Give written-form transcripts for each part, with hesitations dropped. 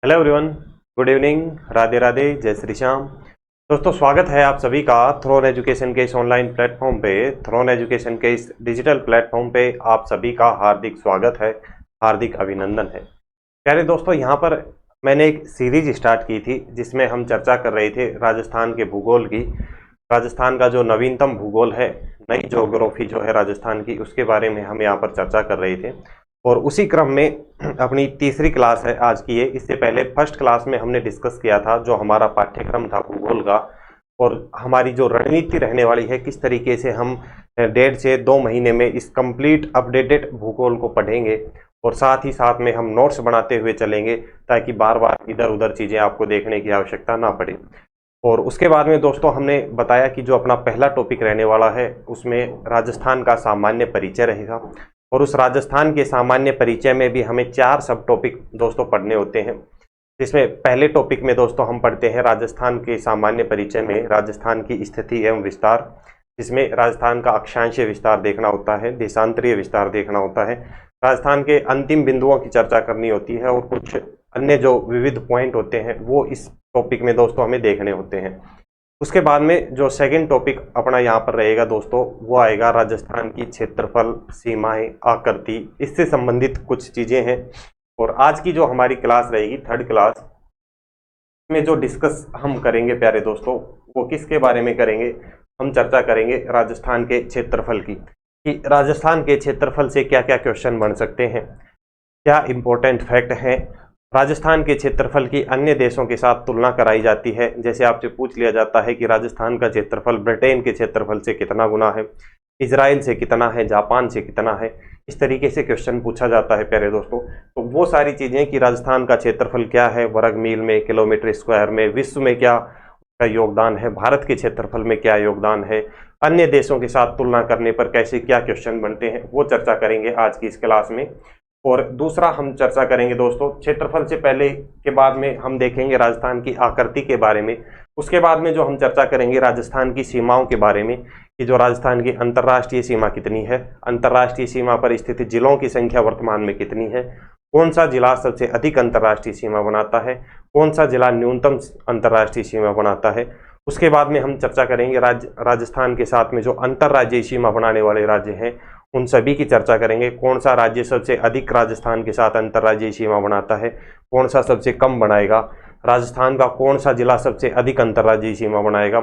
Hello everyone, good evening, Radhe Radhe, जय श्री श्याम। दोस्तों, स्वागत है आप सभी का थ्रोन एजुकेशन के इस ऑनलाइन प्लेटफॉर्म पे। थ्रोन एजुकेशन के इस डिजिटल प्लेटफॉर्म पे आप सभी का हार्दिक स्वागत है, हार्दिक अभिनंदन है। प्यारे दोस्तों, यहाँ पर मैंने एक सीरीज स्टार्ट की थी जिसमें हम चर्चा कर रहे थे राजस्थान के भूगोल की। राजस्थान का जो नवीनतम भूगोल है, नई ज्योग्राफी जो है राजस्थान की, उसके बारे में हम यहाँ पर चर्चा कर रहे थे। और उसी क्रम में अपनी तीसरी क्लास है आज की ये। इससे पहले फर्स्ट क्लास में हमने डिस्कस किया था जो हमारा पाठ्यक्रम था भूगोल का, और हमारी जो रणनीति रहने वाली है, किस तरीके से हम 1.5 से 2 महीने में इस कंप्लीट अपडेटेड भूगोल को पढ़ेंगे, और साथ ही साथ में हम नोट्स बनाते हुए चलेंगे ताकि बार बार इधर उधर चीज़ें आपको देखने की आवश्यकता ना पड़े। और उसके बाद में दोस्तों हमने बताया कि जो अपना पहला टॉपिक रहने वाला है उसमें राजस्थान का सामान्य परिचय रहेगा, और उस राजस्थान के सामान्य परिचय में भी हमें 4 सब टॉपिक दोस्तों पढ़ने होते हैं। जिसमें पहले टॉपिक में दोस्तों हम पढ़ते हैं राजस्थान के सामान्य परिचय में राजस्थान की स्थिति एवं विस्तार, जिसमें राजस्थान का अक्षांशीय विस्तार देखना होता है, देशांतरीय विस्तार देखना होता है, राजस्थान के अंतिम बिंदुओं की चर्चा करनी होती है, और कुछ अन्य जो विविध पॉइंट होते हैं वो इस टॉपिक में दोस्तों हमें देखने होते हैं। उसके बाद में जो सेकंड टॉपिक अपना यहाँ पर रहेगा दोस्तों, वो आएगा राजस्थान की क्षेत्रफल, सीमाएं, आकृति, इससे संबंधित कुछ चीज़ें हैं। और आज की जो हमारी क्लास रहेगी थर्ड क्लास में जो डिस्कस हम करेंगे प्यारे दोस्तों, वो किसके बारे में करेंगे? हम चर्चा करेंगे राजस्थान के क्षेत्रफल की, कि राजस्थान के क्षेत्रफल से क्या क्या क्वेश्चन बन सकते हैं, क्या इंपॉर्टेंट फैक्ट हैं। राजस्थान के क्षेत्रफल की अन्य देशों के साथ तुलना कराई जाती है। जैसे आपसे पूछ लिया जाता है कि राजस्थान का क्षेत्रफल ब्रिटेन के क्षेत्रफल से कितना गुना है, इजराइल से कितना है, जापान से कितना है, इस तरीके से क्वेश्चन पूछा जाता है प्यारे दोस्तों। तो वो सारी चीज़ें कि राजस्थान का क्षेत्रफल क्या है वर्ग मील में, किलोमीटर स्क्वायर में, विश्व में क्या उसका योगदान है, भारत के क्षेत्रफल में क्या योगदान है, अन्य देशों के साथ तुलना करने पर कैसे क्या क्वेश्चन बनते हैं, वो चर्चा करेंगे आज की इस क्लास में। और दूसरा हम चर्चा करेंगे दोस्तों क्षेत्रफल से पहले के बाद में हम देखेंगे राजस्थान की आकृति के बारे में। उसके बाद में जो हम चर्चा करेंगे राजस्थान की सीमाओं के बारे में, कि जो राजस्थान की अंतर्राष्ट्रीय सीमा कितनी है, अंतर्राष्ट्रीय सीमा पर स्थित जिलों की संख्या वर्तमान में कितनी है, कौन सा जिला सबसे अधिक अंतर्राष्ट्रीय सीमा बनाता है, कौन सा जिला न्यूनतम अंतर्राष्ट्रीय सीमा बनाता है। उसके बाद में हम चर्चा करेंगे राजस्थान के साथ में जो अंतर्राज्यीय सीमा बनाने वाले राज्य हैं उन सभी की चर्चा करेंगे। कौन सा राज्य सबसे अधिक राजस्थान के साथ अंतर्राज्यीय सीमा बनाता है, कौन सा सबसे कम बनाएगा, राजस्थान का कौन सा जिला सबसे अधिक अंतर्राज्यीय सीमा बनाएगा।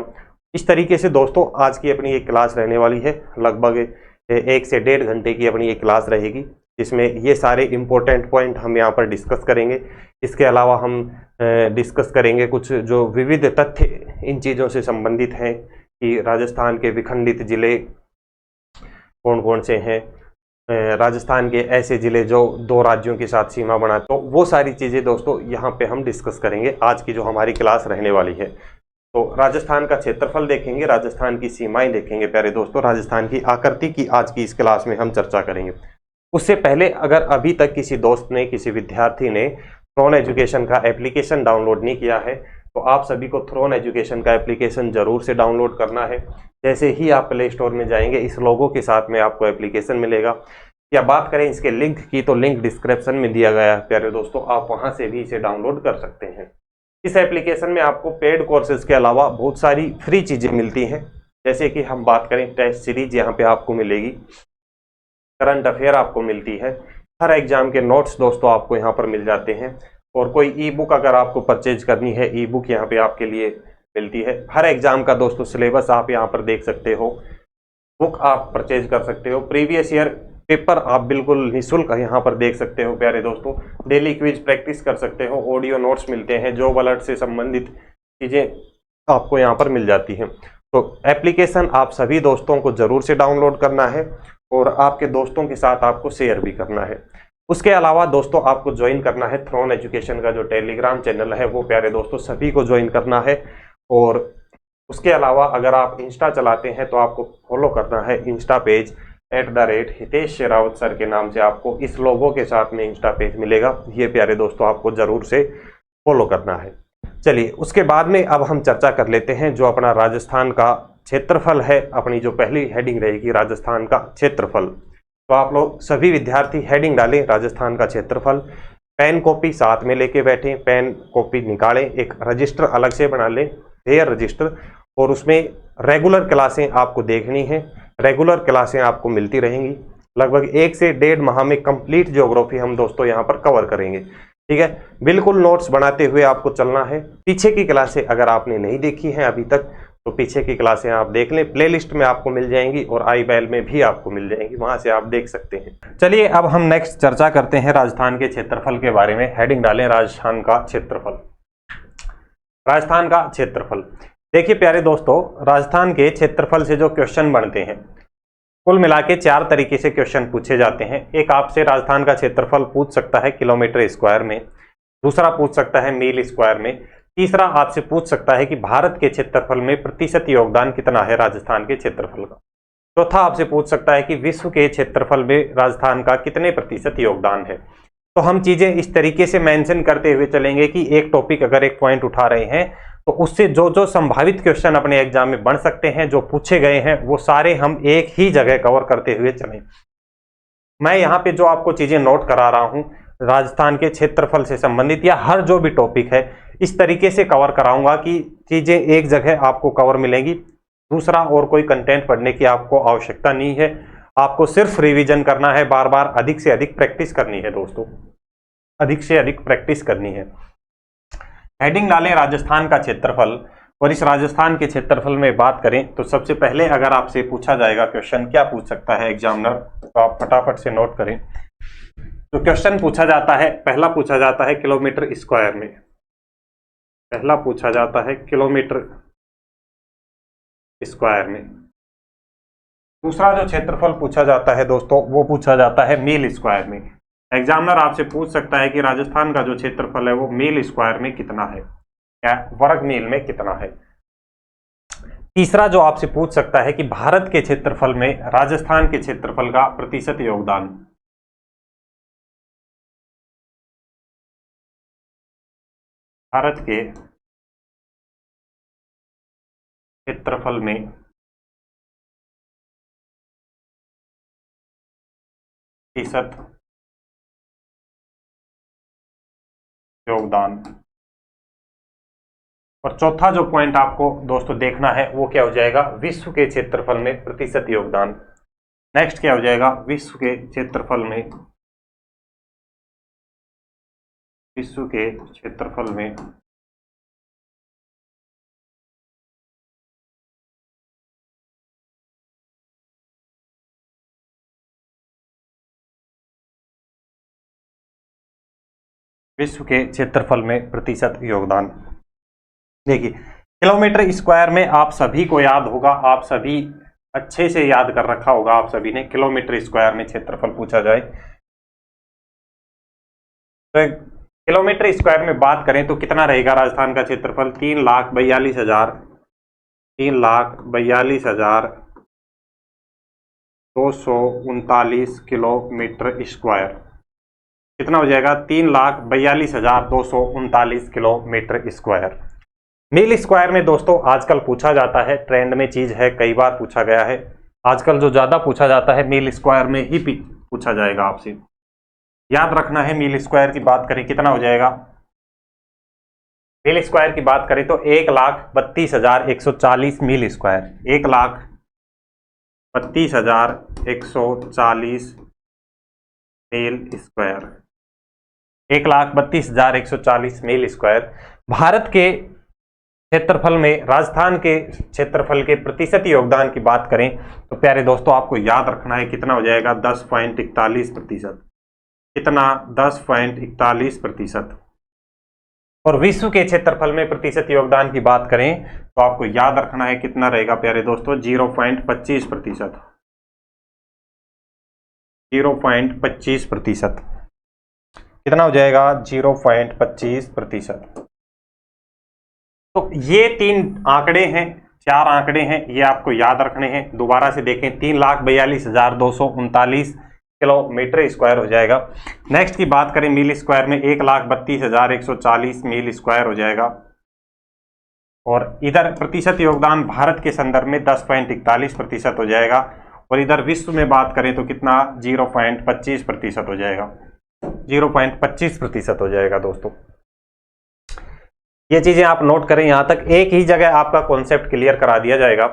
इस तरीके से दोस्तों आज की अपनी एक क्लास रहने वाली है। लगभग 1 से 1.5 घंटे की अपनी एक क्लास रहेगी, जिसमें ये सारे इम्पोर्टेंट पॉइंट हम यहाँ पर डिस्कस करेंगे। इसके अलावा हम डिस्कस करेंगे कुछ जो विविध तथ्य इन चीज़ों से संबंधित हैं, कि राजस्थान के विखंडित जिले कौन कौन से हैं, राजस्थान के ऐसे ज़िले जो 2 राज्यों के साथ सीमा बनाते, तो वो सारी चीज़ें दोस्तों यहाँ पे हम डिस्कस करेंगे आज की जो हमारी क्लास रहने वाली है। तो राजस्थान का क्षेत्रफल देखेंगे, राजस्थान की सीमाएं देखेंगे प्यारे दोस्तों, राजस्थान की आकृति की आज की इस क्लास में हम चर्चा करेंगे। उससे पहले अगर अभी तक किसी दोस्त ने, किसी विद्यार्थी ने थ्रोन एजुकेशन का एप्लीकेशन डाउनलोड नहीं किया है, तो आप सभी को थ्रोन एजुकेशन का एप्लीकेशन ज़रूर से डाउनलोड करना है। जैसे ही आप प्ले स्टोर में जाएंगे इस लोगो के साथ में आपको एप्लीकेशन मिलेगा। या बात करें इसके लिंक की, तो लिंक डिस्क्रिप्शन में दिया गया है प्यारे दोस्तों, आप वहां से भी इसे डाउनलोड कर सकते हैं। इस एप्लीकेशन में आपको पेड कोर्सेज के अलावा बहुत सारी फ्री चीज़ें मिलती हैं। जैसे कि हम बात करें टेस्ट सीरीज यहाँ पे आपको मिलेगी, करंट अफेयर आपको मिलती है, हर एग्जाम के नोट्स दोस्तों आपको यहाँ पर मिल जाते हैं, और कोई ई बुक अगर आपको परचेज करनी है, ई बुक यहाँ पे आपके लिए मिलती है। हर एग्जाम का दोस्तों सिलेबस आप यहाँ पर देख सकते हो, बुक आप परचेज कर सकते हो, प्रीवियस ईयर पेपर आप बिल्कुल निःशुल्क यहाँ पर देख सकते हो प्यारे दोस्तों। डेली क्विज प्रैक्टिस कर सकते हो, ऑडियो नोट्स मिलते हैं, जॉब अलर्ट से संबंधित चीज़ें आपको यहाँ पर मिल जाती हैं। तो एप्लीकेशन आप सभी दोस्तों को ज़रूर से डाउनलोड करना है, और आपके दोस्तों के साथ आपको शेयर भी करना है। उसके अलावा दोस्तों आपको ज्वाइन करना है थ्रोन एजुकेशन का जो टेलीग्राम चैनल है, वो प्यारे दोस्तों सभी को ज्वाइन करना है। और उसके अलावा अगर आप इंस्टा चलाते हैं तो आपको फॉलो करना है Insta page @Hitesh Sherawat sir के नाम से, आपको इस लोगो के साथ में इंस्टा पेज मिलेगा। ये प्यारे दोस्तों आपको ज़रूर से फॉलो करना है। चलिए उसके बाद में अब हम चर्चा कर लेते हैं जो अपना राजस्थान का क्षेत्रफल है। अपनी जो पहली हेडिंग रहेगी राजस्थान का क्षेत्रफल, तो आप लोग सभी विद्यार्थी हेडिंग डालें राजस्थान का क्षेत्रफल। पेन कॉपी साथ में लेके बैठें, पेन कॉपी निकालें, एक रजिस्टर अलग से बना लें, हेयर रजिस्टर, और उसमें रेगुलर क्लासें आपको देखनी है। रेगुलर क्लासें आपको मिलती रहेंगी। लगभग 1 से 1.5 माह में कंप्लीट ज्योग्राफी हम दोस्तों यहाँ पर कवर करेंगे। ठीक है, बिल्कुल नोट्स बनाते हुए आपको चलना है। पीछे की क्लासें अगर आपने नहीं देखी हैं अभी तक तो पीछे की क्लासें आप देख लें, प्लेलिस्ट में आपको मिल जाएंगी और आई बैल में भी आपको मिल जाएंगी, वहां से आप देख सकते हैं। चलिए अब हम नेक्स्ट चर्चा करते हैं राजस्थान के क्षेत्रफल के बारे में। हेडिंग डालें राजस्थान का क्षेत्रफल। राजस्थान का क्षेत्रफल, देखिए प्यारे दोस्तों, राजस्थान के क्षेत्रफल से जो क्वेश्चन बनते हैं कुल मिला के 4 तरीके से क्वेश्चन पूछे जाते हैं। एक आपसे राजस्थान का क्षेत्रफल पूछ सकता है किलोमीटर स्क्वायर में, दूसरा पूछ सकता है मील स्क्वायर में, तीसरा आपसे पूछ सकता है कि भारत के क्षेत्रफल में प्रतिशत योगदान कितना है राजस्थान के क्षेत्रफल का, चौथा आपसे पूछ सकता है कि विश्व के क्षेत्रफल में राजस्थान का कितने प्रतिशत योगदान है। तो हम चीजें इस तरीके से मेंशन करते हुए चलेंगे कि एक टॉपिक अगर एक पॉइंट उठा रहे हैं तो उससे जो जो संभावित क्वेश्चन अपने एग्जाम में बन सकते हैं, जो पूछे गए हैं, वो सारे हम एक ही जगह कवर करते हुए चलें। मैं यहाँ पे जो आपको चीजें नोट करा रहा हूँ राजस्थान के क्षेत्रफल से संबंधित या हर जो भी टॉपिक है इस तरीके से कवर कराऊंगा कि चीजें एक जगह आपको कवर मिलेंगी। दूसरा और कोई कंटेंट पढ़ने की आपको आवश्यकता नहीं है, आपको सिर्फ रिवीजन करना है, बार बार अधिक से अधिक प्रैक्टिस करनी है दोस्तों, अधिक से अधिक प्रैक्टिस करनी है। हेडिंग डालें राजस्थान का क्षेत्रफल, और इस राजस्थान के क्षेत्रफल में बात करें तो सबसे पहले अगर आपसे पूछा जाएगा क्वेश्चन, क्या पूछ सकता है एग्जामिनर, तो आप फटाफट से नोट करें। तो क्वेश्चन पूछा जाता है, पहला पूछा जाता है किलोमीटर स्क्वायर में, पहला पूछा जाता है किलोमीटर स्क्वायर में। दूसरा जो क्षेत्रफल पूछा जाता है दोस्तों वो पूछा जाता है मील स्क्वायर में। एग्जामिनर आपसे पूछ सकता है कि राजस्थान का जो क्षेत्रफल है वो मील स्क्वायर में कितना है या वर्ग मील में कितना है। तीसरा जो आपसे पूछ सकता है कि भारत के क्षेत्रफल में राजस्थान के क्षेत्रफल का प्रतिशत योगदान, भारत के क्षेत्रफल में प्रतिशत योगदान। और चौथा जो पॉइंट आपको दोस्तों देखना है वो क्या हो जाएगा, विश्व के क्षेत्रफल में प्रतिशत योगदान। नेक्स्ट क्या हो जाएगा, विश्व के क्षेत्रफल में, विश्व के क्षेत्रफल में विश्व के क्षेत्रफल में प्रतिशत योगदान। देखिए किलोमीटर स्क्वायर में आप सभी को याद होगा, आप सभी अच्छे से याद कर रखा होगा आप सभी ने, किलोमीटर स्क्वायर में क्षेत्रफल पूछा जाए तो किलोमीटर स्क्वायर में बात करें तो कितना रहेगा राजस्थान का क्षेत्रफल, 3,42,239 किलोमीटर स्क्वायर। कितना हो जाएगा, 3,42,239 किलोमीटर स्क्वायर। मील स्क्वायर में दोस्तों आजकल पूछा जाता है, ट्रेंड में चीज है, कई बार पूछा गया है, आजकल जो ज्यादा पूछा जाता है मील स्क्वायर में ही पूछा जाएगा आपसे, याद रखना है। मील स्क्वायर की बात करें कितना हो जाएगा, मील स्क्वायर की बात करें तो 1,32,140 मील स्क्वायर, 1,32,140 मील स्क्वायर, 1,32,140 मील स्क्वायर। भारत के क्षेत्रफल में राजस्थान के क्षेत्रफल के प्रतिशत योगदान की बात करें तो प्यारे दोस्तों आपको याद रखना है कितना हो जाएगा, 10.41%। कितना, 10.41%। और विश्व के क्षेत्रफल में प्रतिशत योगदान की बात करें तो आपको याद रखना है कितना रहेगा प्यारे दोस्तों, 0.25%, 0.25%। कितना हो जाएगा, 0.25%। तो ये 3 आंकड़े हैं, 4 आंकड़े हैं, ये आपको याद रखने हैं। दोबारा से देखें, 3,42,239 किलोमीटर स्क्वायर हो जाएगा। नेक्स्ट की बात करें मील स्क्वायर में, 1,32,140 मील स्क्वायर हो जाएगा। और इधर प्रतिशत योगदान भारत के संदर्भ में 10.41% हो जाएगा। और इधर विश्व में बात करें तो कितना, 0.25% हो जाएगा। 0.25% हो जाएगा दोस्तों। ये चीजें आप नोट करें, यहां तक एक ही जगह आपका कॉन्सेप्ट क्लियर करा दिया जाएगा।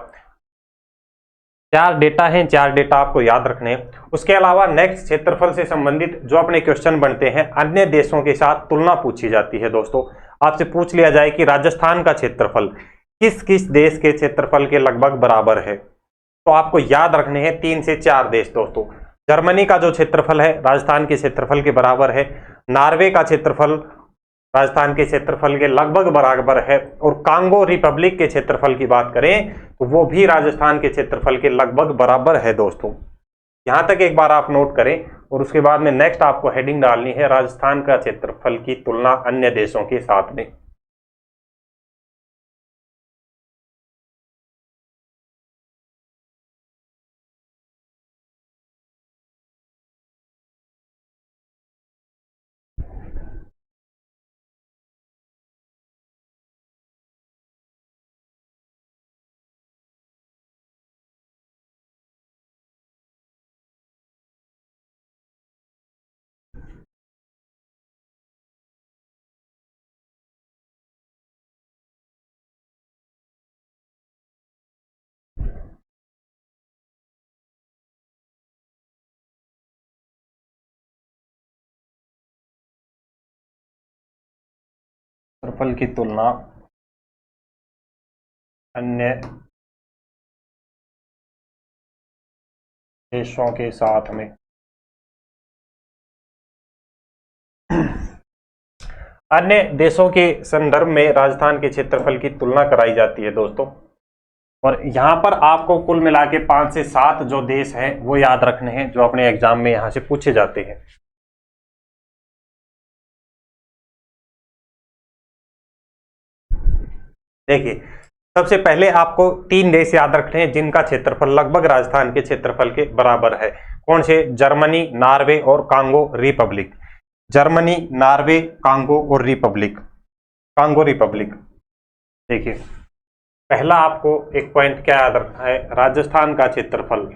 चार डेटा हैं, चार डेटा आपको याद रखने हैं। उसके अलावा नेक्स्ट क्षेत्रफल से संबंधित जो अपने क्वेश्चन बनते हैं, अन्य देशों के साथ तुलना पूछी जाती है दोस्तों। आपसे पूछ लिया जाए कि राजस्थान का क्षेत्रफल किस किस देश के क्षेत्रफल के लगभग बराबर है, तो आपको याद रखने हैं 3 से 4 देश दोस्तों। जर्मनी का जो क्षेत्रफल है राजस्थान के क्षेत्रफल के बराबर है, नॉर्वे का क्षेत्रफल राजस्थान के क्षेत्रफल के लगभग बराबर है, और कांगो रिपब्लिक के क्षेत्रफल की बात करें तो वो भी राजस्थान के क्षेत्रफल के लगभग बराबर है दोस्तों। यहां तक एक बार आप नोट करें, और उसके बाद में नेक्स्ट आपको हेडिंग डालनी है राजस्थान का क्षेत्रफल की तुलना अन्य देशों के साथ में। क्षेत्रफल की तुलना अन्य देशों के साथ में। अन्य देशों के संदर्भ में राजस्थान के क्षेत्रफल की तुलना कराई जाती है दोस्तों। और यहां पर आपको कुल मिला के 5 से 7 जो देश हैं वो याद रखने हैं, जो अपने एग्जाम में यहां से पूछे जाते हैं। देखिए, सबसे पहले आपको 3 देश याद रखने हैं जिनका क्षेत्रफल लगभग राजस्थान के क्षेत्रफल के बराबर है। कौन से? जर्मनी, नॉर्वे और Congo Republic. Germany, Norway, Congo और रिपब्लिक, कांगो रिपब्लिक। देखिए, पहला आपको एक पॉइंट क्या याद रखना है, राजस्थान का क्षेत्रफल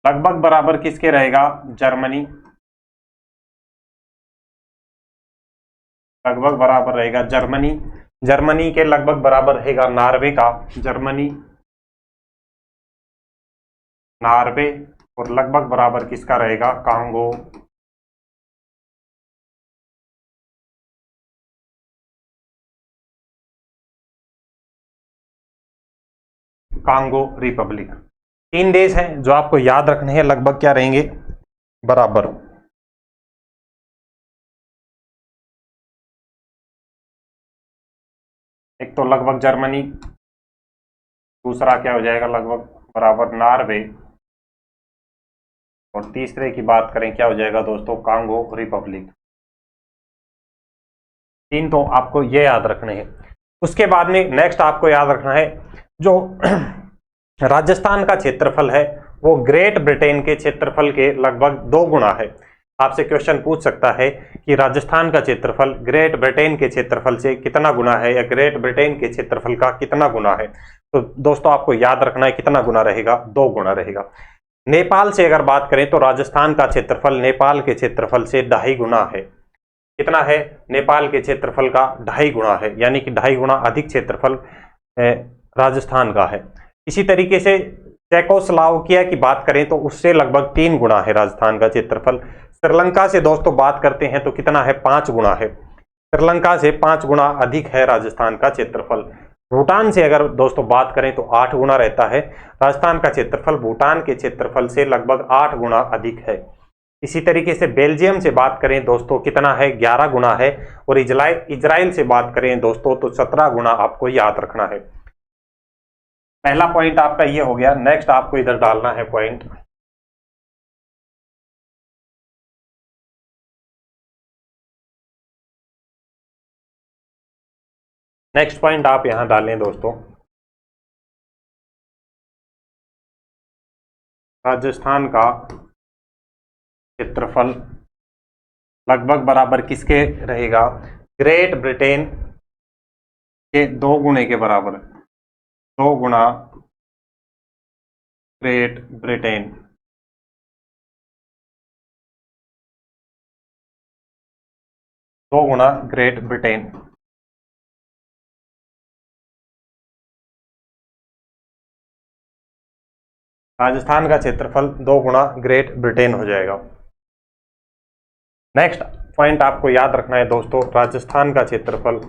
लगभग बराबर किसके रहेगा? जर्मनी, लगभग बराबर रहेगा जर्मनी। जर्मनी के लगभग बराबर रहेगा नॉर्वे का, जर्मनी, नॉर्वे, और लगभग बराबर किसका रहेगा? Congo, Congo Republic. 3 देश हैं जो आपको याद रखने हैं, लगभग क्या रहेंगे? बराबर। एक तो लगभग जर्मनी, दूसरा क्या हो जाएगा? लगभग बराबर नॉर्वे, और तीसरे की बात करें क्या हो जाएगा दोस्तों? Congo Republic. 3 तो आपको ये याद रखने हैं। उसके बाद में नेक्स्ट आपको याद रखना है, जो राजस्थान का क्षेत्रफल है वो ग्रेट ब्रिटेन के क्षेत्रफल के लगभग 2 गुना है। आपसे क्वेश्चन पूछ सकता है कि राजस्थान का क्षेत्रफल ग्रेट ब्रिटेन के क्षेत्रफल से कितना गुना है, या ग्रेट ब्रिटेन के क्षेत्रफल का कितना गुना है। तो दोस्तों आपको याद रखना है कितना गुना रहेगा? 2 गुना रहेगा। नेपाल से अगर बात करें तो राजस्थान का क्षेत्रफल नेपाल के क्षेत्रफल से 2.5 गुना है। कितना है? नेपाल के क्षेत्रफल का 2.5 गुना है, यानी कि 2.5 गुना अधिक क्षेत्रफल राजस्थान का है। इसी तरीके से चेकोस्लोवाकिया की बात करें तो उससे लगभग 3 गुना है राजस्थान का क्षेत्रफल। श्रीलंका से दोस्तों बात करते हैं तो कितना है? 5 गुना है। श्रीलंका से 5 गुना अधिक है राजस्थान का क्षेत्रफल। भूटान से अगर दोस्तों बात करें तो 8 गुना रहता है। राजस्थान का क्षेत्रफल भूटान के क्षेत्रफल से लगभग 8 गुना अधिक है। इसी तरीके से बेल्जियम से बात करें दोस्तों कितना है? 11 गुना है। और इजराइल से बात करें दोस्तों तो 17 गुना आपको याद रखना है। पहला पॉइंट आपका ये हो गया। नेक्स्ट आपको इधर डालना है पॉइंट, नेक्स्ट पॉइंट आप यहां डालें दोस्तों, राजस्थान का क्षेत्रफल लगभग बराबर किसके रहेगा? ग्रेट ब्रिटेन के 2 गुणे के बराबर है, 2 गुणा ग्रेट ब्रिटेन। दो गुणा ग्रेट ब्रिटेन। राजस्थान का क्षेत्रफल 2 गुणा ग्रेट ब्रिटेन हो जाएगा। नेक्स्ट पॉइंट आपको याद रखना है दोस्तों, राजस्थान का क्षेत्रफल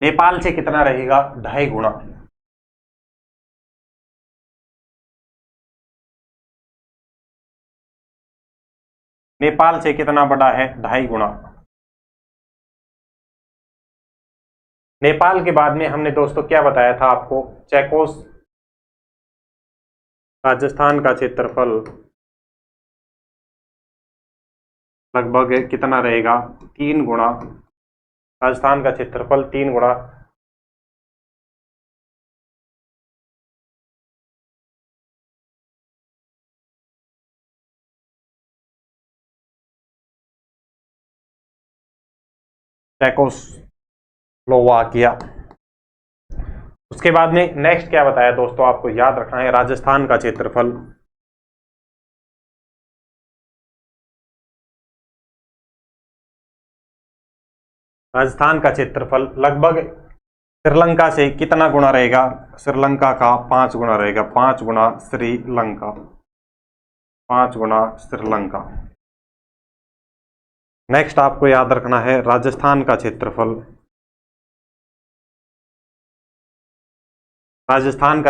नेपाल से कितना रहेगा, 2.5 गुणा। नेपाल से कितना बड़ा है, 2.5 गुणा। नेपाल के बाद में हमने दोस्तों क्या बताया था आपको, चेकोस। राजस्थान का क्षेत्रफल लगभग कितना रहेगा, 3 गुणा। राजस्थान का क्षेत्रफल 3 गुणा चेकोस्लोवाकिया। उसके बाद में नेक्स्ट क्या बताया दोस्तों, आपको याद रखना है राजस्थान का क्षेत्रफल लगभग श्रीलंका से कितना गुना रहेगा, श्रीलंका का 5 गुना रहेगा, 5 गुना श्रीलंका, 5 गुना श्रीलंका। नेक्स्ट आपको याद रखना है राजस्थान का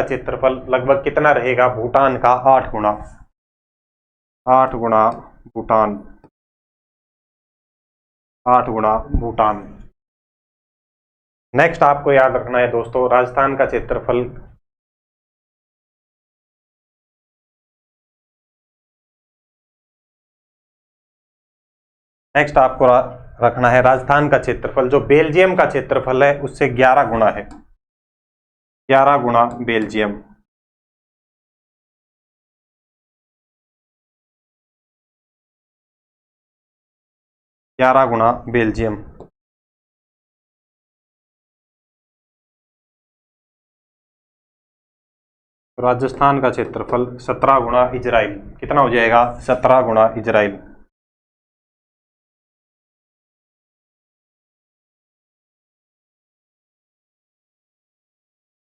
क्षेत्रफल लगभग कितना रहेगा, भूटान का 8 गुना, 8 गुणा भूटान, 8 गुणा भूटान। नेक्स्ट आपको याद रखना है दोस्तों, राजस्थान का क्षेत्रफल रखना है राजस्थान का क्षेत्रफल जो बेल्जियम का क्षेत्रफल है उससे 11 गुणा है, 11 गुणा बेल्जियम। राजस्थान का क्षेत्रफल 17 गुणा इजराइल, कितना हो जाएगा, 17 गुणा इजराइल।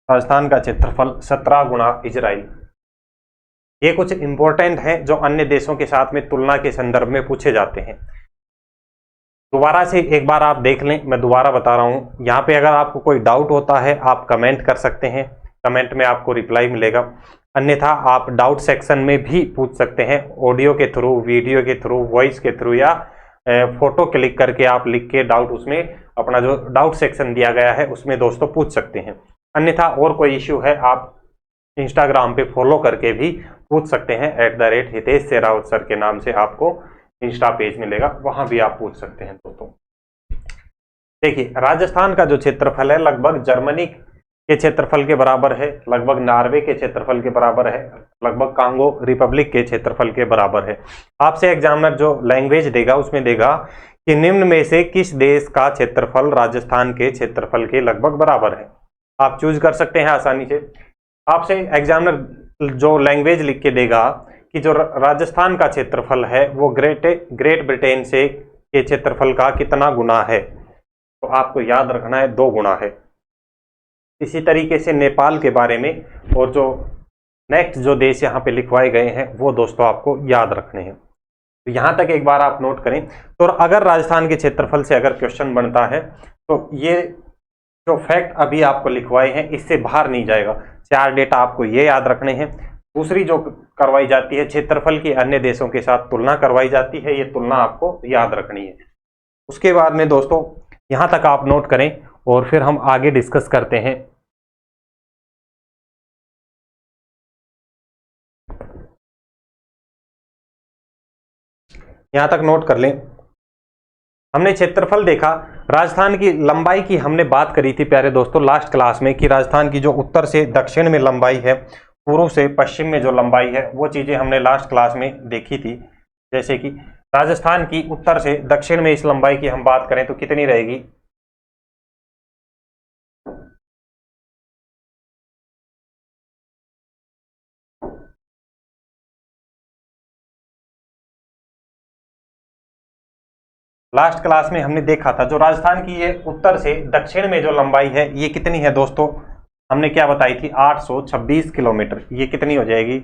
राजस्थान का क्षेत्रफल 17 गुणा इजराइल। ये कुछ इंपॉर्टेंट हैं जो अन्य देशों के साथ में तुलना के संदर्भ में पूछे जाते हैं। दोबारा से एक बार आप देख लें, मैं दोबारा बता रहा हूं। यहाँ पे अगर आपको कोई डाउट होता है आप कमेंट कर सकते हैं, कमेंट में आपको रिप्लाई मिलेगा। अन्यथा आप डाउट सेक्शन में भी पूछ सकते हैं, ऑडियो के थ्रू, वीडियो के थ्रू, वॉइस के थ्रू या फोटो क्लिक करके आप लिख के डाउट उसमें अपना जो डाउट सेक्शन दिया गया है उसमें दोस्तों पूछ सकते हैं। अन्यथा और कोई इश्यू है आप इंस्टाग्राम पे फॉलो करके भी पूछ सकते हैं, @हितेश सेरावत सर के नाम से आपको इंस्टा पेज मिलेगा, वहां भी आप पूछ सकते हैं दोस्तों। देखिए राजस्थान का जो क्षेत्रफल है लगभग जर्मनी के क्षेत्रफल के बराबर है, लगभग नॉर्वे के क्षेत्रफल के बराबर है, लगभग कांगो रिपब्लिक के क्षेत्रफल के बराबर है। आपसे एग्जामिनर जो लैंग्वेज देगा उसमें देगा कि निम्न में से किस देश का क्षेत्रफल राजस्थान के क्षेत्रफल के लगभग बराबर है। आप चूज कर सकते हैं आसानी से। आपसे एग्जामिनर जो लैंग्वेज लिख के देगा कि जो राजस्थान का क्षेत्रफल है वो ग्रेट ब्रिटेन से के क्षेत्रफल का कितना गुना है, तो आपको याद रखना है 2 गुना है। इसी तरीके से नेपाल के बारे में और जो नेक्स्ट जो देश यहाँ पे लिखवाए गए हैं वो दोस्तों आपको याद रखने हैं। तो यहाँ तक एक बार आप नोट करें। तो अगर राजस्थान के क्षेत्रफल से अगर क्वेश्चन बनता है तो ये जो फैक्ट अभी आपको लिखवाए हैं इससे बाहर नहीं जाएगा। 4 डेटा आपको ये याद रखने हैं। दूसरी जो करवाई जाती है क्षेत्रफल की अन्य देशों के साथ तुलना करवाई जाती है, ये तुलना आपको याद रखनी है। उसके बाद में दोस्तों यहाँ तक आप नोट करें और फिर हम आगे डिस्कस करते हैं। यहाँ तक नोट कर लें। हमने क्षेत्रफल देखा, राजस्थान की लंबाई की हमने बात करी थी प्यारे दोस्तों लास्ट क्लास में कि राजस्थान की जो उत्तर से दक्षिण में लंबाई है, पूर्व से पश्चिम में जो लंबाई है, वो चीज़ें हमने लास्ट क्लास में देखी थी। जैसे कि राजस्थान की उत्तर से दक्षिण में इस लंबाई की हम बात करें तो कितनी रहेगी? लास्ट क्लास में हमने देखा था जो राजस्थान की ये उत्तर से दक्षिण में जो लंबाई है ये कितनी है दोस्तों? हमने क्या बताई थी? 826 किलोमीटर। ये कितनी हो जाएगी?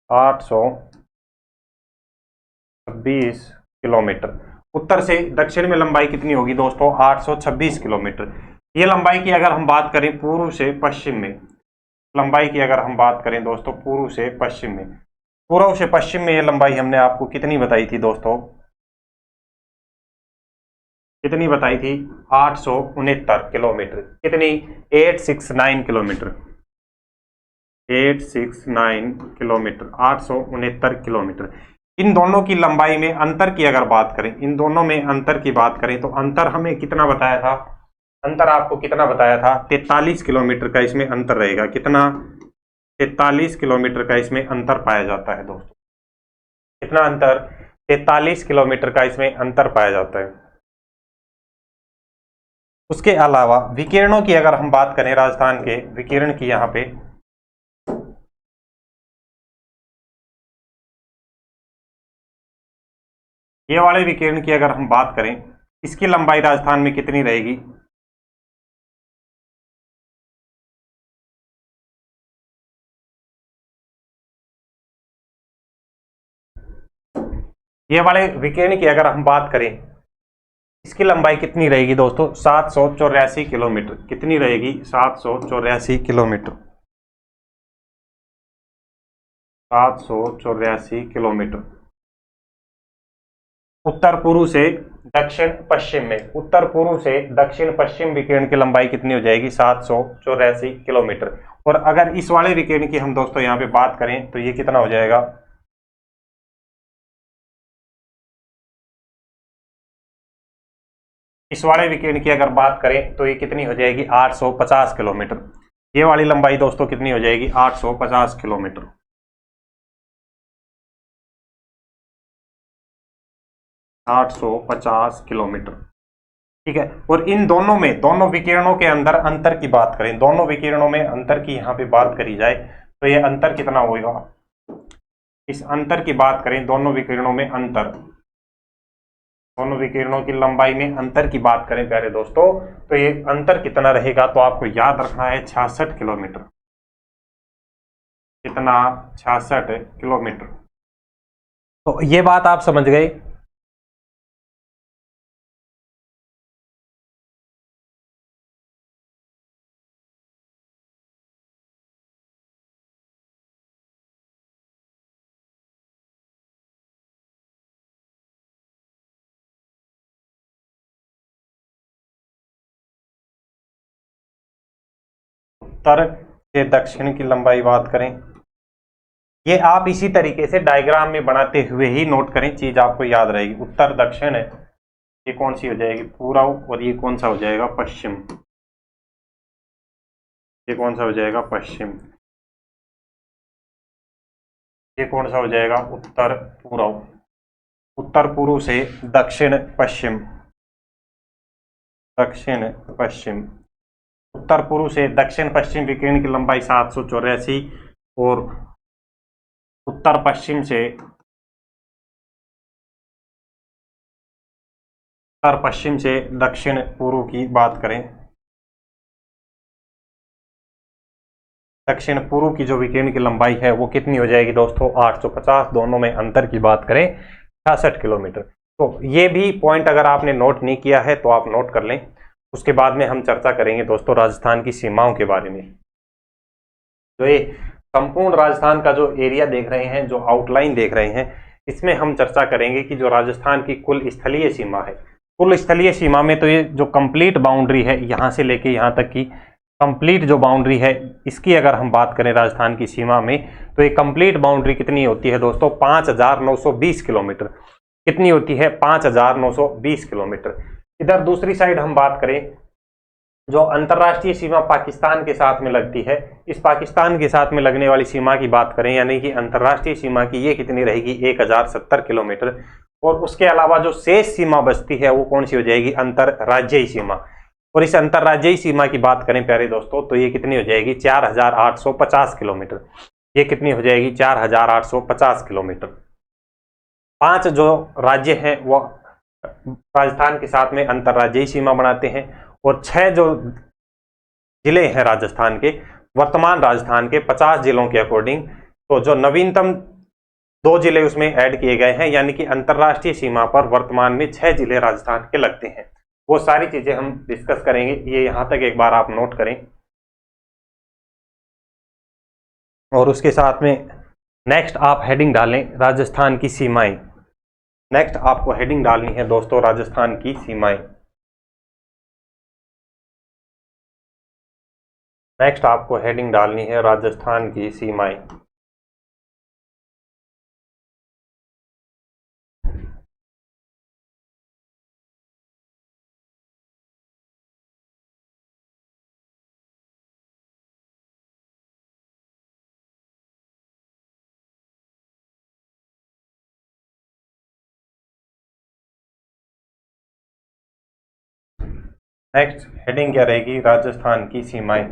826 किलोमीटर। उत्तर से दक्षिण में लंबाई कितनी होगी दोस्तों? 826 किलोमीटर। ये लंबाई की अगर हम बात करें पूर्व से पश्चिम में, लंबाई की अगर हम बात करें दोस्तों पूर्व से पश्चिम में, पूर्व से पश्चिम में ये लंबाई हमने आपको कितनी बताई थी दोस्तों? कितनी बताई थी? 869 किलोमीटर। कितनी? 869 किलोमीटर। 869 kilometre, 869 kilometre. इन दोनों की लंबाई में अंतर की अगर बात करें, इन दोनों में अंतर की बात करें तो अंतर हमें कितना बताया था? अंतर आपको कितना बताया था? 43 किलोमीटर का इसमें अंतर रहेगा। कितना? 43 किलोमीटर का इसमें अंतर पाया जाता है दोस्तों। कितना अंतर? 43 किलोमीटर का इसमें अंतर पाया जाता है। उसके अलावा विकिरणों की अगर हम बात करें, राजस्थान के विकिरण की, यहाँ पे ये वाले विकिरण की अगर हम बात करें, इसकी लंबाई राजस्थान में कितनी रहेगी? ये वाले विकिरण की अगर हम बात करें, इसकी लंबाई कितनी रहेगी दोस्तों? 784 किलोमीटर। कितनी रहेगी? 784 किलोमीटर। 784 किलोमीटर। उत्तर पूर्व से दक्षिण पश्चिम में, उत्तर पूर्व से दक्षिण पश्चिम विकिरण की लंबाई कितनी हो जाएगी? 784 किलोमीटर। और अगर इस वाले विकिरण की हम दोस्तों यहाँ पे बात करें तो ये कितना हो जाएगा? इस वाले विकिरण की अगर बात करें तो ये कितनी हो जाएगी? 850 किलोमीटर। ये वाली लंबाई दोस्तों कितनी हो जाएगी? 850 किलोमीटर। 850 किलोमीटर। ठीक है। और इन दोनों में, दोनों विकिरणों के अंदर अंतर की बात करें, दोनों विकिरणों में अंतर की यहाँ पे बात करी जाए तो ये अंतर कितना होगा? इस अंतर की बात करें, दोनों विकिरणों में अंतर, दोनों विकिरणों की लंबाई में अंतर की बात करें प्यारे दोस्तों, तो ये अंतर कितना रहेगा? तो आपको याद रखना है 66 किलोमीटर। कितना? 66 किलोमीटर। तो ये बात आप समझ गए। उत्तर से दक्षिण की लंबाई बात करें, ये आप इसी तरीके से डायग्राम में बनाते हुए ही नोट करें, चीज आपको याद रहेगी। उत्तर दक्षिण है, ये कौन सी हो जाएगी? पूर्व। और ये कौन सा हो जाएगा? पश्चिम। ये कौन सा हो जाएगा? पश्चिम। ये कौन सा हो जाएगा? उत्तर पूर्व। उत्तर पूर्व से दक्षिण पश्चिम, दक्षिण पश्चिम। उत्तर पूर्व से दक्षिण पश्चिम विकिरण की लंबाई 784 और उत्तर पश्चिम से, उत्तर पश्चिम से दक्षिण पूर्व की बात करें, दक्षिण पूर्व की जो विकिरण की लंबाई है वो कितनी हो जाएगी दोस्तों? 850। दोनों में अंतर की बात करें 66 किलोमीटर। तो ये भी पॉइंट अगर आपने नोट नहीं किया है तो आप नोट कर लें। उसके बाद में हम चर्चा करेंगे दोस्तों राजस्थान की सीमाओं के बारे में। तो ये संपूर्ण राजस्थान का जो एरिया देख रहे हैं, जो आउटलाइन देख रहे हैं, इसमें हम चर्चा करेंगे कि जो राजस्थान की कुल स्थलीय सीमा है, कुल स्थलीय सीमा में तो ये जो कंप्लीट बाउंड्री है यहाँ से लेके यहाँ तक की कंप्लीट जो बाउंड्री है, इसकी अगर हम बात करें राजस्थान की सीमा में तो ये कंप्लीट बाउंड्री कितनी होती है दोस्तों? 5920 किलोमीटर। कितनी होती है? 5920 किलोमीटर। इधर दूसरी साइड हम बात करें जो अंतर्राष्ट्रीय सीमा पाकिस्तान के साथ में लगती है, इस पाकिस्तान के साथ में लगने वाली सीमा की बात करें, यानी कि अंतर्राष्ट्रीय सीमा की, ये कितनी रहेगी? 1070 किलोमीटर। और उसके अलावा जो शेष सीमा बचती है वो कौन सी हो जाएगी? अंतर्राज्यीय सीमा। और इस अंतर्राज्यीय सीमा की बात करें प्यारे दोस्तों, तो ये कितनी हो जाएगी? 4850 किलोमीटर। ये कितनी हो जाएगी? 4850 किलोमीटर। 5 जो राज्य हैं वो राजस्थान के साथ में अंतर्राज्यीय सीमा बनाते हैं, और 6 जो जिले हैं राजस्थान के, वर्तमान राजस्थान के 50 जिलों के अकॉर्डिंग, तो जो नवीनतम 2 जिले उसमें ऐड किए गए हैं, यानी कि अंतर्राष्ट्रीय सीमा पर वर्तमान में 6 जिले राजस्थान के लगते हैं। वो सारी चीजें हम डिस्कस करेंगे, ये यहां तक एक बार आप नोट करें। और उसके साथ में नेक्स्ट आप हेडिंग डालें राजस्थान की सीमाएं। नेक्स्ट आपको हेडिंग डालनी है दोस्तों राजस्थान की सीमाएं। नेक्स्ट आपको हेडिंग डालनी है राजस्थान की सीमाएं। नेक्स्ट हेडिंग क्या रहेगी? राजस्थान की सीमाएं।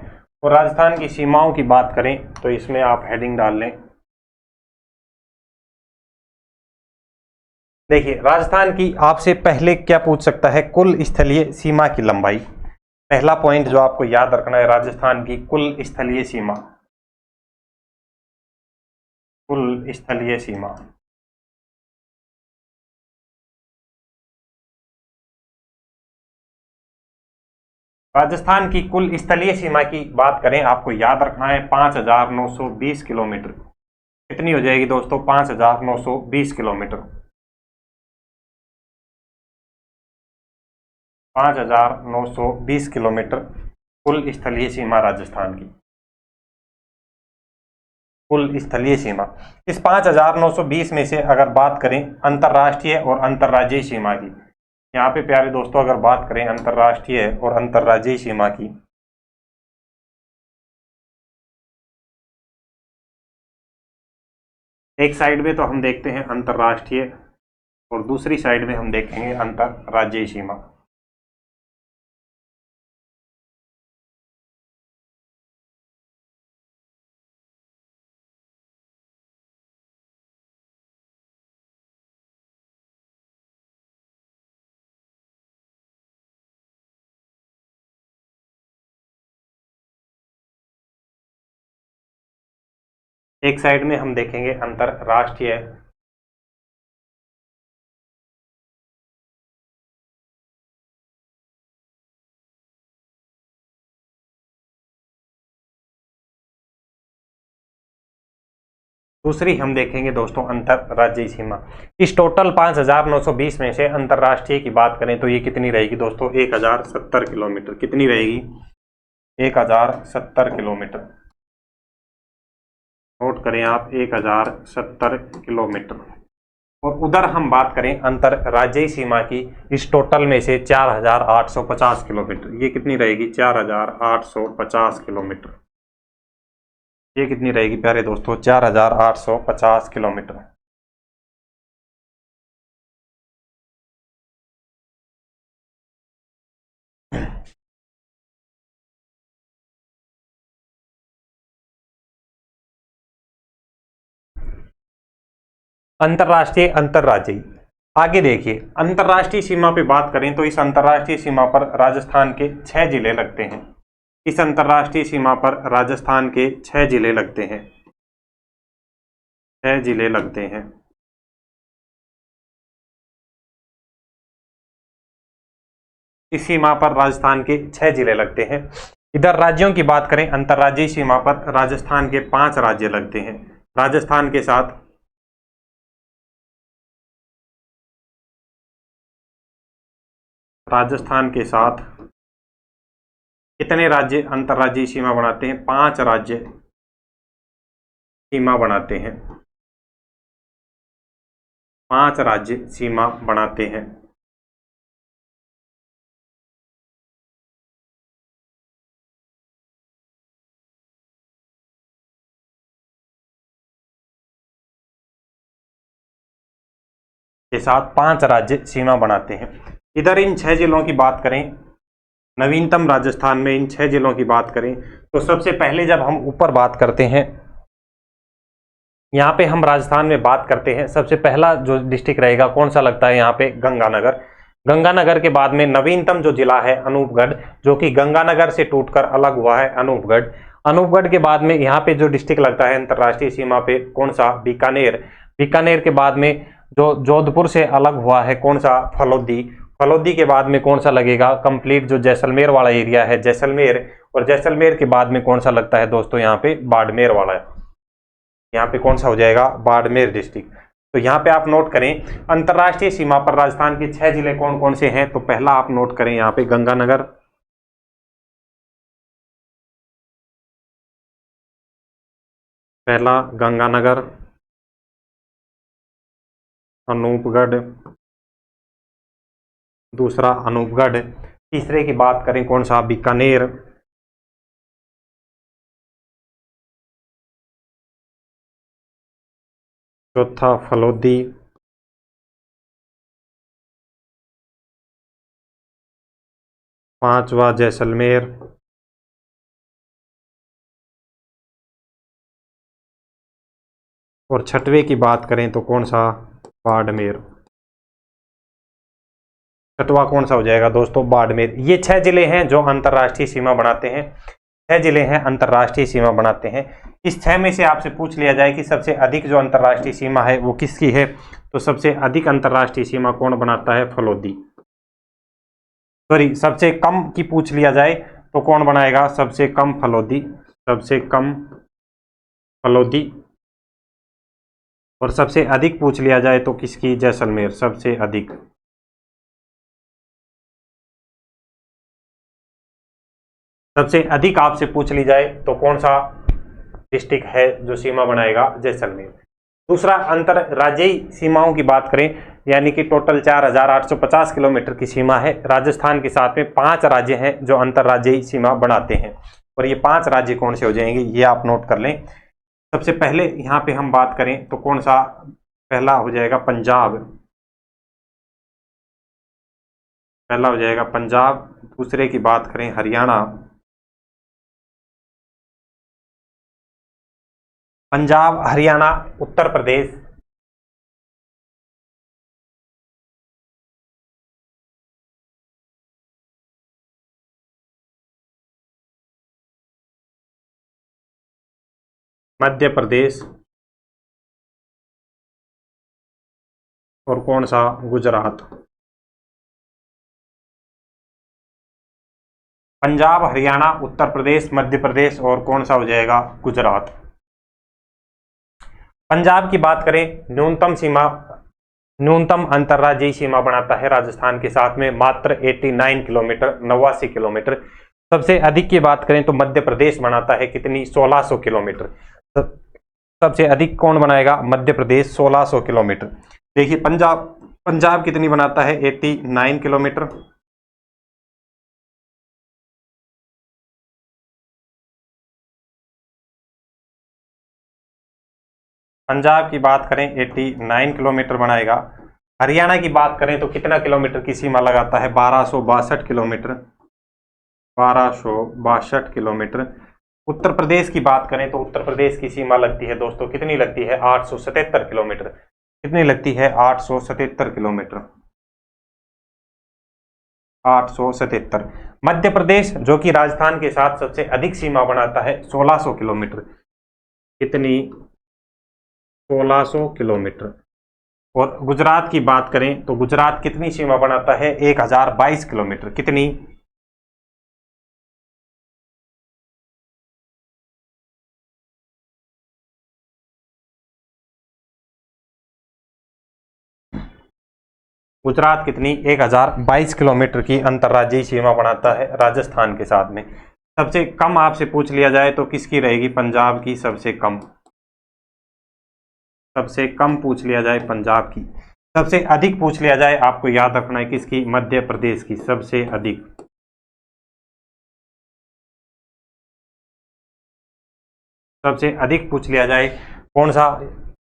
और राजस्थान की सीमाओं की बात करें तो इसमें आप हेडिंग डाल लें, देखिए राजस्थान की आपसे पहले क्या पूछ सकता है? कुल स्थलीय सीमा की लंबाई। पहला पॉइंट जो आपको याद रखना है, राजस्थान की कुल स्थलीय सीमा। कुल स्थलीय सीमा। राजस्थान की कुल स्थलीय सीमा की बात करें, आपको याद रखना है 5920 किलोमीटर। कितनी हो जाएगी दोस्तों? 5920 किलोमीटर। 5920 किलोमीटर कुल स्थलीय सीमा राजस्थान की। कुल स्थलीय सीमा। इस 5920 में से अगर बात करें अंतर्राष्ट्रीय और अंतर्राज्यीय सीमा की, यहाँ पे प्यारे दोस्तों अगर बात करें अंतर्राष्ट्रीय और अंतर्राज्यीय सीमा की, एक साइड में तो हम देखते हैं अंतर्राष्ट्रीय और दूसरी साइड में हम देखेंगे अंतर्राज्यीय सीमा। एक साइड में हम देखेंगे अंतर्राष्ट्रीय दूसरी हम देखेंगे दोस्तों अंतर्राज्यीय सीमा। इस टोटल 5920 में से अंतर्राष्ट्रीय की बात करें तो ये कितनी रहेगी दोस्तों? 1070 किलोमीटर। कितनी रहेगी? 1070 किलोमीटर। नोट करें आप, 1070 किलोमीटर। और उधर हम बात करें अंतर्राज्यीय सीमा की, इस टोटल में से 4850 किलोमीटर। ये कितनी रहेगी? 4850 किलोमीटर। ये कितनी रहेगी प्यारे दोस्तों? 4850 किलोमीटर। अंतर्राष्ट्रीय अंतर्राज्यीय, आगे देखिए अंतर्राष्ट्रीय सीमा पे बात करें तो इस अंतर्राष्ट्रीय सीमा पर राजस्थान के 6 जिले लगते हैं। इस अंतर्राष्ट्रीय सीमा पर राजस्थान के 6 जिले लगते हैं। 6 जिले लगते हैं। इस सीमा पर राजस्थान के 6 जिले लगते हैं। इधर राज्यों की बात करें, अंतर्राज्यीय सीमा पर राजस्थान के 5 राज्य लगते हैं। राजस्थान के साथ कितने राज्य अंतर्राज्यीय सीमा बनाते हैं? 5 राज्य सीमा बनाते हैं। 5 राज्य सीमा बनाते हैं। के साथ 5 राज्य सीमा बनाते हैं। इधर इन 6 जिलों की बात करें, नवीनतम राजस्थान में इन 6 जिलों की बात करें तो सबसे पहले जब हम ऊपर बात करते हैं, यहाँ पे हम राजस्थान में बात करते हैं, सबसे पहला जो डिस्ट्रिक्ट रहेगा कौन सा लगता है यहाँ पे, गंगानगर। गंगानगर के बाद में नवीनतम जो जिला है अनूपगढ़, जो कि गंगानगर से टूटकर अलग हुआ है अनूपगढ़। अनूपगढ़ के बाद में यहाँ पे जो डिस्ट्रिक्ट लगता है अंतर्राष्ट्रीय सीमा पे, कौन सा, बीकानेर। बीकानेर के बाद में जो जोधपुर से अलग हुआ है, कौन सा, फलोदी। फलोदी के बाद में कौन सा लगेगा कंप्लीट, जो जैसलमेर वाला एरिया है, जैसलमेर। और जैसलमेर के बाद में कौन सा लगता है दोस्तों, यहाँ पे बाड़मेर वाला है। यहाँ पे कौन सा हो जाएगा, बाड़मेर डिस्ट्रिक्ट। तो यहाँ पे आप नोट करें अंतर्राष्ट्रीय सीमा पर राजस्थान के 6 जिले कौन कौन से हैं। तो पहला आप नोट करें यहाँ पे गंगानगर, पहला गंगानगर, अनूपगढ़, दूसरा अनूपगढ़। तीसरे की बात करें कौन सा, बीकानेर। चौथा फलोदी। पांचवा जैसलमेर। और छठवें की बात करें तो कौन सा, बाड़मेर। छठवा कौन सा हो जाएगा दोस्तों, बाड़मेर। ये 6 जिले हैं जो अंतर्राष्ट्रीय सीमा बनाते हैं। 6 जिले हैं अंतर्राष्ट्रीय सीमा बनाते हैं। इस 6 में से आपसे पूछ लिया जाए कि सबसे अधिक जो अंतर्राष्ट्रीय सीमा है वो किसकी है, तो सबसे अधिक अंतर्राष्ट्रीय सीमा कौन बनाता है, फलोदी। सॉरी, सबसे कम की पूछ लिया जाए तो कौन बनाएगा, सबसे कम फलोदी, सबसे कम फलोदी। और सबसे अधिक पूछ लिया जाए तो किसकी, जैसलमेर, सबसे अधिक। सबसे अधिक आपसे पूछ ली जाए तो कौन सा डिस्ट्रिक्ट है जो सीमा बनाएगा, जैसलमेर। दूसरा, अंतर राज्यीय सीमाओं की बात करें, यानी कि टोटल 4850 किलोमीटर की सीमा है। राजस्थान के साथ में 5 राज्य हैं जो अंतर्राज्यीय सीमा बनाते हैं। और ये 5 राज्य कौन से हो जाएंगे, ये आप नोट कर लें। सबसे पहले यहाँ पे हम बात करें तो कौन सा, पहला हो जाएगा पंजाब, पहला हो जाएगा पंजाब। दूसरे की बात करें हरियाणा, पंजाब, हरियाणा, उत्तर प्रदेश, मध्य प्रदेश और कौन सा, गुजरात। पंजाब, हरियाणा, उत्तर प्रदेश, मध्य प्रदेश और कौन सा हो जाएगा, गुजरात। पंजाब की बात करें, न्यूनतम सीमा, न्यूनतम अंतर्राज्यीय सीमा बनाता है राजस्थान के साथ में मात्र 89 किलोमीटर, 89 किलोमीटर। सबसे अधिक की बात करें तो मध्य प्रदेश बनाता है कितनी, 1600 किलोमीटर। सबसे अधिक कौन बनाएगा, मध्य प्रदेश, 1600 किलोमीटर। देखिए पंजाब, पंजाब कितनी बनाता है, 89 किलोमीटर। पंजाब की बात करें 89 किलोमीटर बनाएगा। हरियाणा की बात करें तो कितना किलोमीटर की सीमा लगाता है, 1262 किलोमीटर, 1262 किलोमीटर। उत्तर प्रदेश की बात करें तो उत्तर प्रदेश की सीमा लगती है दोस्तों, कितनी लगती है, 877 किलोमीटर। कितनी लगती है, 877 किलोमीटर, 877। मध्य प्रदेश जो कि राजस्थान के साथ सबसे अधिक सीमा बनाता है, 1600 किलोमीटर। कितनी, 1600 किलोमीटर। और गुजरात की बात करें तो गुजरात कितनी सीमा बनाता है, 1022 किलोमीटर। कितनी, गुजरात कितनी, 1022 किलोमीटर की अंतर्राज्यीय सीमा बनाता है राजस्थान के साथ में। सबसे कम आपसे पूछ लिया जाए तो किसकी रहेगी, पंजाब की, सबसे कम। सबसे कम पूछ लिया जाए पंजाब की। सबसे अधिक पूछ लिया जाए, आपको याद रखना है किसकी, मध्य प्रदेश की, सबसे अधिक। सबसे अधिक पूछ लिया जाए कौन सा,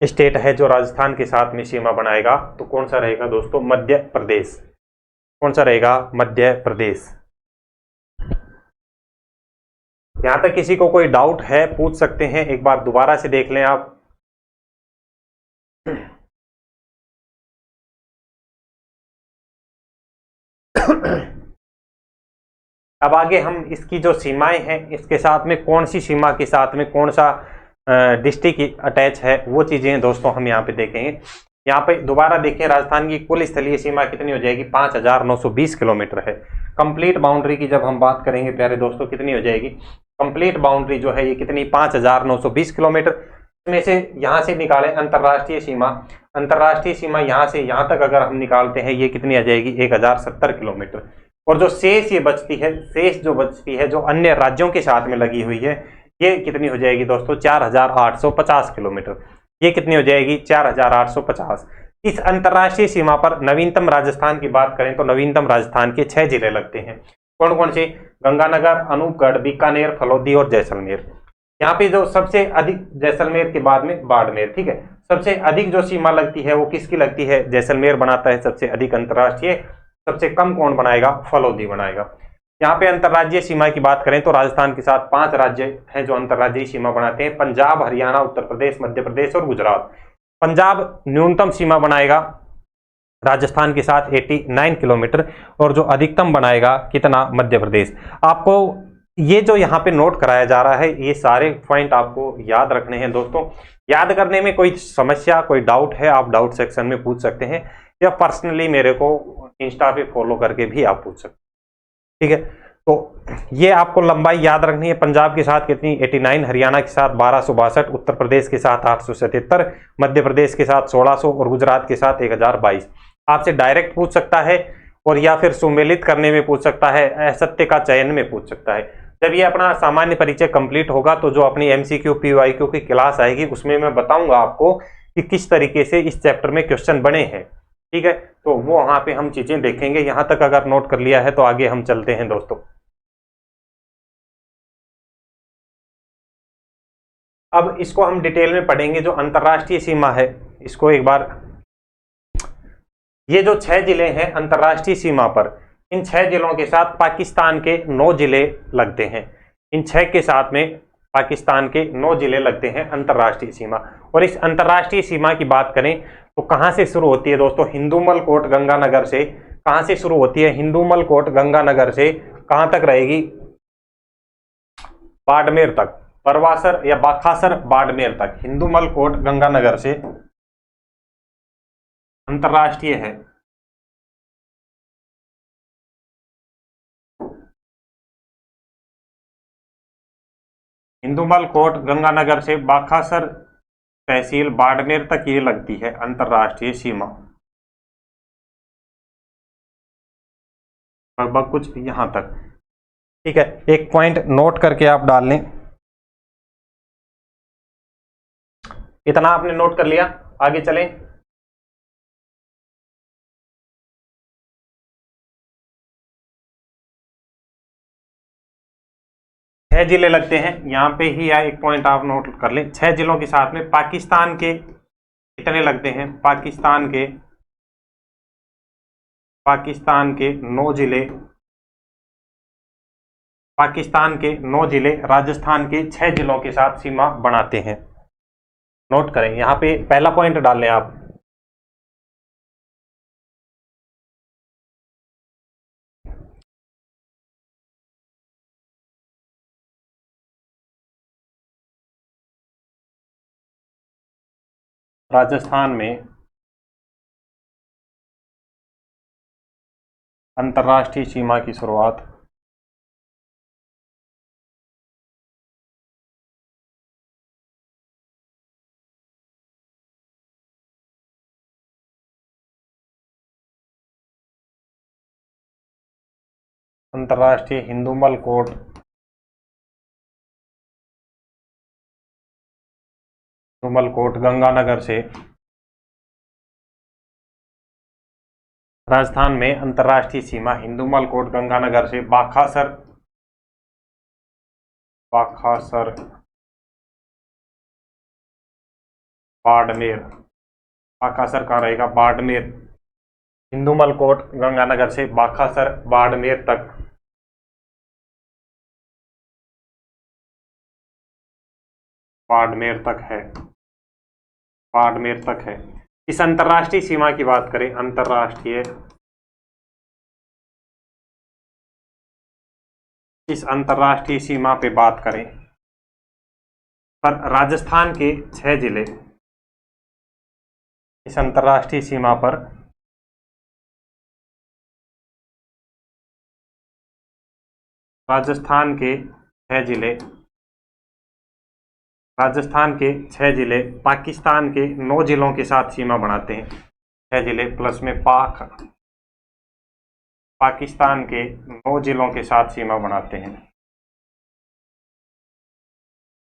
स्टेट है जो राजस्थान के साथ में सीमा बनाएगा, तो कौन सा रहेगा दोस्तों? मध्य प्रदेश। कौन सा रहेगा? मध्य प्रदेश। यहां तक किसी को कोई डाउट है पूछ सकते हैं, एक बार दोबारा से देख लें आप। अब आगे हम इसकी जो सीमाएं हैं, इसके साथ में कौन सी सीमा के साथ में कौन सा डिस्ट्रिक्ट अटैच है, वो चीजें दोस्तों हम यहाँ पे देखेंगे। यहाँ पे दोबारा देखें, राजस्थान की कुल स्थलीय सीमा कितनी हो जाएगी? 5,920 किलोमीटर है। कंप्लीट बाउंड्री की जब हम बात करेंगे प्यारे दोस्तों, कितनी हो जाएगी? कंप्लीट बाउंड्री जो है ये कितनी? 5,920 किलोमीटर। इसमें से यहाँ से निकालें अंतर्राष्ट्रीय सीमा, अंतर्राष्ट्रीय सीमा यहाँ से यहाँ तक अगर हम निकालते हैं, ये कितनी आ जाएगी? 1,070 किलोमीटर। और जो शेष ये बचती है, शेष जो बचती है जो अन्य राज्यों के साथ में लगी हुई है, ये कितनी हो जाएगी दोस्तों? 4,850 किलोमीटर। ये कितनी हो जाएगी? 4,850। इस अंतर्राष्ट्रीय सीमा पर नवीनतम राजस्थान की बात करें तो नवीनतम राजस्थान के 6 जिले लगते हैं। कौन कौन से? गंगानगर, अनूपगढ़, बीकानेर, फलोदी और जैसलमेर। यहाँ पे जो सबसे अधिक, जैसलमेर के बाद में बाड़मेर, ठीक है। सबसे अधिक जो सीमा लगती है वो किसकी लगती है? जैसलमेर बनाता है सबसे अधिक अंतर्राष्ट्रीय। सबसे कम कौन बनाएगा? फलोदी बनाएगा। यहाँ पे अंतर्राज्यीय सीमा की बात करें तो राजस्थान के साथ 5 राज्य हैं जो अंतर्राज्यीय सीमा बनाते हैं: पंजाब, हरियाणा, उत्तर प्रदेश, मध्य प्रदेश और गुजरात। पंजाब न्यूनतम सीमा बनाएगा राजस्थान के साथ 89 किलोमीटर, और जो अधिकतम बनाएगा कितना? मध्य प्रदेश। आपको ये जो यहाँ पे नोट कराया जा रहा है, ये सारे पॉइंट आपको याद रखने हैं दोस्तों। याद करने में कोई समस्या, कोई डाउट है, आप डाउट सेक्शन में पूछ सकते हैं, या पर्सनली मेरे को इंस्टा पे फॉलो करके भी आप पूछ सकते हैं, ठीक है। तो ये आपको लंबाई याद रखनी है। पंजाब के साथ कितनी? 89, हरियाणा के साथ 1262, उत्तर प्रदेश के साथ 877, मध्य प्रदेश के साथ 1600 और गुजरात के साथ 1022। आपसे डायरेक्ट पूछ सकता है, और या फिर सुमेलित करने में पूछ सकता है, असत्य का चयन में पूछ सकता है। जब ये अपना सामान्य परिचय कंप्लीट होगा तो जो अपनी MCQ PYQ की क्लास आएगी उसमें मैं बताऊंगा आपको कि किस तरीके से इस चैप्टर में क्वेश्चन बने हैं, ठीक है। तो वो वहां पे हम चीजें देखेंगे। यहां तक अगर नोट कर लिया है तो आगे हम चलते हैं दोस्तों। अब इसको हम डिटेल में पढ़ेंगे। जो अंतर्राष्ट्रीय सीमा है, इसको एक बार, ये जो 6 जिले हैं अंतर्राष्ट्रीय सीमा पर, इन 6 जिलों के साथ पाकिस्तान के 9 जिले लगते हैं। इन 6 के साथ में पाकिस्तान के 9 जिले लगते हैं अंतर्राष्ट्रीय सीमा। और इस अंतर्राष्ट्रीय सीमा की बात करें तो कहां से शुरू होती है दोस्तों? हिंदूमल कोट गंगानगर से। कहां से शुरू होती है? हिंदूमल कोट गंगानगर से कहां तक रहेगी? बाड़मेर तक, परवासर या बाखासर बाड़मेर तक। हिंदूमल कोट गंगानगर से अंतर्राष्ट्रीय है। हिंदूमल कोट गंगानगर से बाखासर तहसील बाड़मेर तक ये लगती है अंतर्राष्ट्रीय सीमा, लगभग कुछ यहां तक, ठीक है। एक पॉइंट नोट करके आप डाल लें। इतना आपने नोट कर लिया, आगे चलें। छह जिले लगते हैं, यहां पे ही एक पॉइंट आप नोट कर लें। 6 जिलों के साथ में पाकिस्तान के कितने लगते हैं? पाकिस्तान के 9 जिले, पाकिस्तान के 9 जिले राजस्थान के 6 जिलों के साथ सीमा बनाते हैं। नोट करें, यहां पे पहला पॉइंट डाल लें आप। राजस्थान में अंतर्राष्ट्रीय सीमा की शुरुआत अंतर्राष्ट्रीय हिंदूमल कोट गंगानगर से। राजस्थान में अंतर्राष्ट्रीय सीमा हिंदूमल कोट गंगानगर से बाखासर बाड़मेर। बाकासर कहाँ रहेगा? बाड़मेर। इंदुमल कोट गंगानगर से बाकासर बाड़मेर तक। बाड़मेर तक है, बाड़मेर तक है। इस अंतर्राष्ट्रीय सीमा की बात करें, अंतर्राष्ट्रीय, इस अंतर्राष्ट्रीय सीमा पे बात करें पर राजस्थान के 6 जिले, इस अंतर्राष्ट्रीय सीमा पर राजस्थान के 6 जिले, राजस्थान के 6 जिले पाकिस्तान के 9 जिलों के साथ सीमा बनाते हैं। 6 जिले प्लस में पाकिस्तान के 9 जिलों के साथ सीमा बनाते हैं।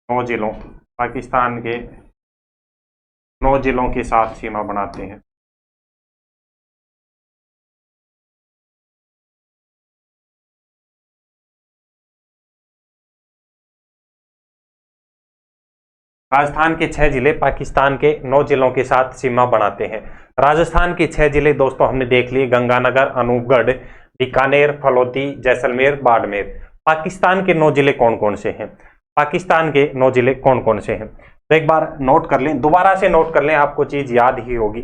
9 जिलों, पाकिस्तान के 9 जिलों के साथ सीमा बनाते हैं। राजस्थान के 6 जिले पाकिस्तान के 9 जिलों के साथ सीमा बनाते हैं। राजस्थान के 6 जिले दोस्तों हमने देख लिए, गंगानगर, अनूपगढ़, बीकानेर, फलौदी, जैसलमेर, बाड़मेर। पाकिस्तान के 9 जिले कौन कौन से हैं? पाकिस्तान के 9 जिले कौन कौन से हैं? तो एक बार नोट कर लें, दोबारा से नोट कर लें, आपको चीज याद ही होगी।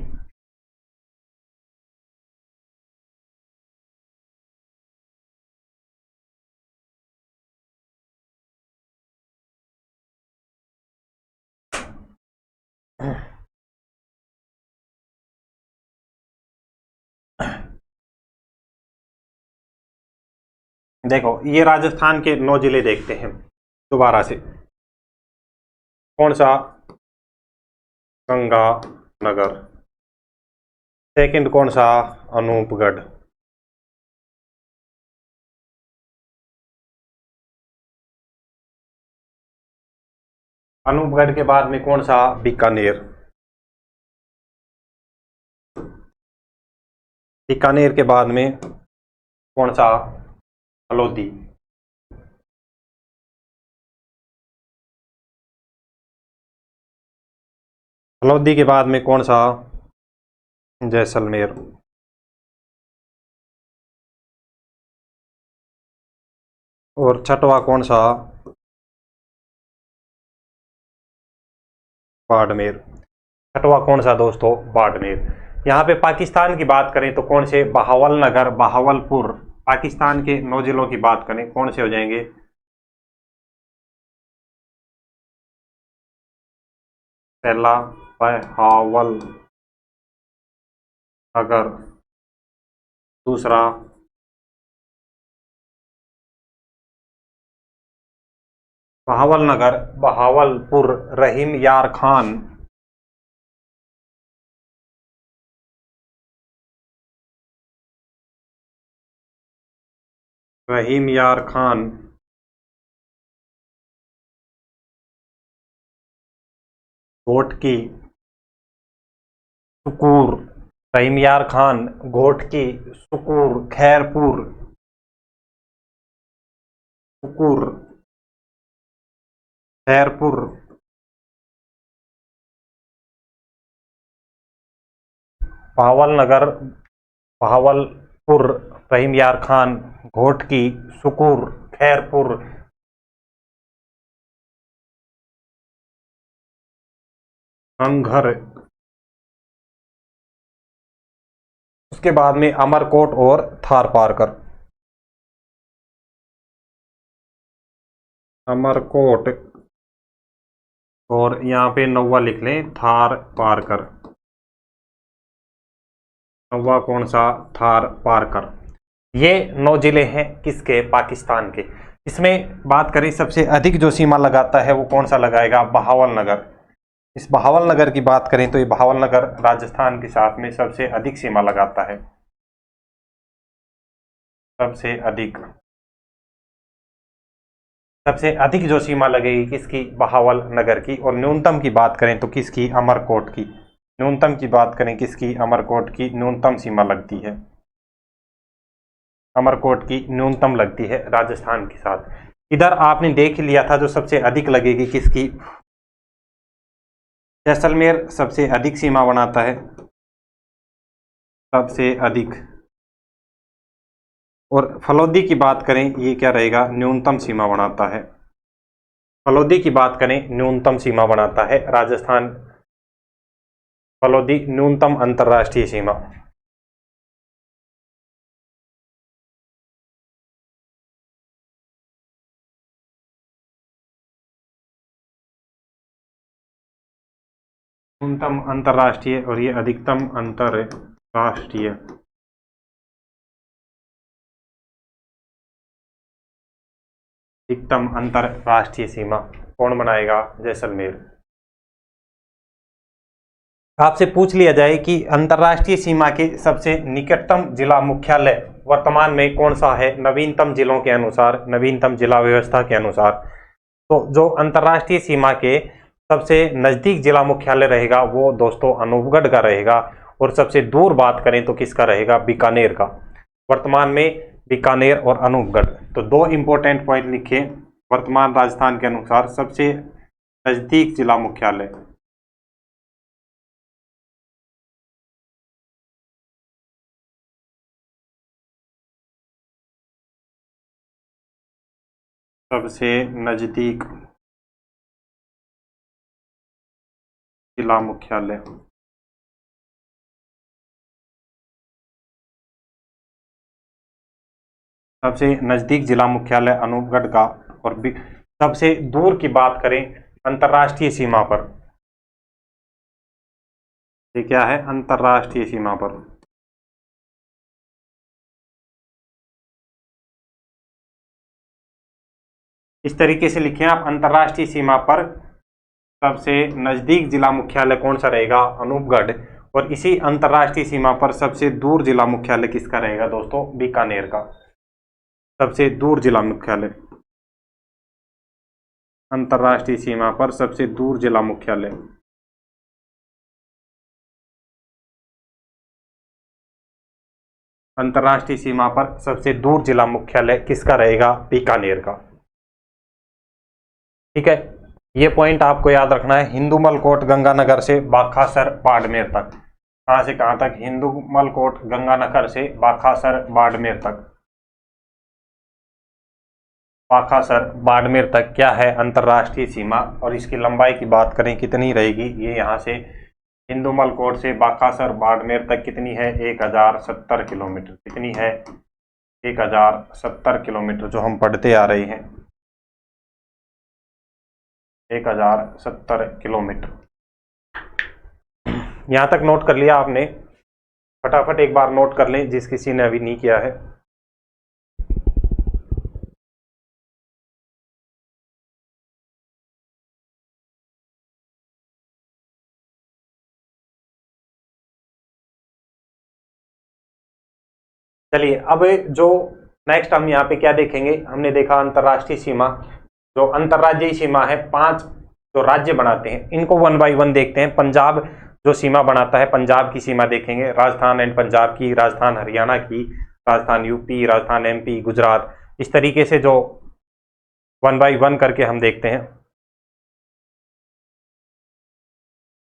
देखो, ये राजस्थान के 9 जिले देखते हैं दोबारा से। कौन सा? गंगानगर। सेकंड कौन सा? अनूपगढ़। अनूपगढ़ के बाद में कौन सा? बीकानेर। बीकानेर के बाद में कौन सा? फलौदी। फलौदी के बाद में कौन सा? जैसलमेर। और छठवा कौन सा? बाड़मेर। छठवा कौन सा दोस्तों? बाड़मेर। यहाँ पे पाकिस्तान की बात करें तो कौन से? बहावलनगर, बहावलपुर। पाकिस्तान के 9 जिलों की बात करें कौन से हो जाएंगे? पहला बहावलनगर, दूसरा बहावलनगर, बहावलपुर, रहीम यार खान, रहीम यार खान, घोटकी, सुकूर। रहीम यार खान, घोटकी, सुकूर, खैरपुर, सुकूर, खैरपुर, बहावलनगर, बहावलपुर, रहीम यार खान, घोटकी, सुकूर, खैरपुर, अंघर। उसके बाद में अमरकोट और थारपारकर। अमरकोट और यहाँ पे नौवा लिख लें, थारपारकर। नौवा कौन सा? थारपारकर। ये 9 जिले हैं किसके? पाकिस्तान के। इसमें बात करें सबसे अधिक जो सीमा लगाता है वो कौन सा लगाएगा? बहावलनगर। इस बहावलनगर की बात करें तो ये बहावलनगर राजस्थान के साथ में सबसे अधिक सीमा लगाता है, सबसे अधिक। सबसे अधिक जो सीमा लगेगी किसकी? बहावलनगर की। और न्यूनतम की बात करें तो किसकी? अमरकोट की। न्यूनतम की बात करें किसकी? अमरकोट की न्यूनतम सीमा लगती है, अमरकोट की न्यूनतम लगती है राजस्थान के साथ। इधर आपने देख लिया था जो सबसे अधिक लगेगी किसकी? जैसलमेर सबसे अधिक सीमा बनाता है, सबसे अधिक। और फलौदी की बात करें, ये क्या रहेगा, न्यूनतम सीमा बनाता है। फलौदी की बात करें, न्यूनतम सीमा बनाता है राजस्थान। फलौदी न्यूनतम अंतर्राष्ट्रीय सीमा। न्यूनतम अंतर्राष्ट्रीय और ये अधिकतम अंतर्राष्ट्रीय। अधिकतम अंतर्राष्ट्रीय सीमा कौन बनाएगा, जैसलमेर। आपसे पूछ लिया जाए कि अंतर्राष्ट्रीय सीमा के सबसे निकटतम जिला मुख्यालय वर्तमान में कौन सा है, नवीनतम जिलों के अनुसार, नवीनतम जिला व्यवस्था के अनुसार, तो जो अंतर्राष्ट्रीय सीमा के सबसे नजदीक जिला मुख्यालय रहेगा वो दोस्तों अनूपगढ़ का रहेगा। और सबसे दूर बात करें तो किसका रहेगा, बीकानेर का। वर्तमान में बीकानेर और अनूपगढ़। तो दो इंपॉर्टेंट पॉइंट लिखे, वर्तमान राजस्थान के अनुसार सबसे नजदीक जिला मुख्यालय। सबसे नजदीक जिला मुख्यालय। सबसे नजदीक जिला मुख्यालय अनूपगढ़ का। और सबसे दूर की बात करें अंतर्राष्ट्रीय सीमा पर, ये क्या है, अंतर्राष्ट्रीय सीमा पर। इस तरीके से लिखें आप, अंतर्राष्ट्रीय सीमा पर सबसे नजदीक जिला मुख्यालय कौन सा रहेगा, अनूपगढ़। और इसी अंतर्राष्ट्रीय सीमा पर सबसे दूर जिला मुख्यालय किसका रहेगा दोस्तों, बीकानेर का। सबसे दूर जिला मुख्यालय, अंतर्राष्ट्रीय सीमा पर सबसे दूर जिला मुख्यालय। अंतर्राष्ट्रीय सीमा पर सबसे दूर जिला मुख्यालय किसका रहेगा, बीकानेर का। ठीक है, ये पॉइंट आपको याद रखना है। हिंदूमल कोट गंगानगर से बाखासर बाड़मेर तक, कहां से कहां तक, हिंदूमल कोट गंगानगर से बाखासर बाड़मेर तक। बाखासर बाड़मेर तक क्या है, अंतर्राष्ट्रीय सीमा। और इसकी लंबाई की बात करें कितनी रहेगी, ये यहाँ से हिंदूमल कोट से बाखासर बाड़मेर तक कितनी है, 1070 किलोमीटर। कितनी है, 1070 किलोमीटर, जो हम पढ़ते आ रहे हैं, 1070 किलोमीटर। यहां तक नोट कर लिया आपने, फटाफट एक बार नोट कर लें जिस किसी ने अभी नहीं किया है। चलिए, अब जो नेक्स्ट हम यहाँ पे क्या देखेंगे, हमने देखा अंतर्राष्ट्रीय सीमा। जो अंतर्राज्यीय सीमा है, 5 जो राज्य बनाते हैं, इनको 1 बाय 1 देखते हैं। पंजाब जो सीमा बनाता है, पंजाब की सीमा देखेंगे, राजस्थान एंड पंजाब की, राजस्थान हरियाणा की, राजस्थान यूपी, राजस्थान एमपी, गुजरात। इस तरीके से जो 1 बाय 1 करके हम देखते हैं।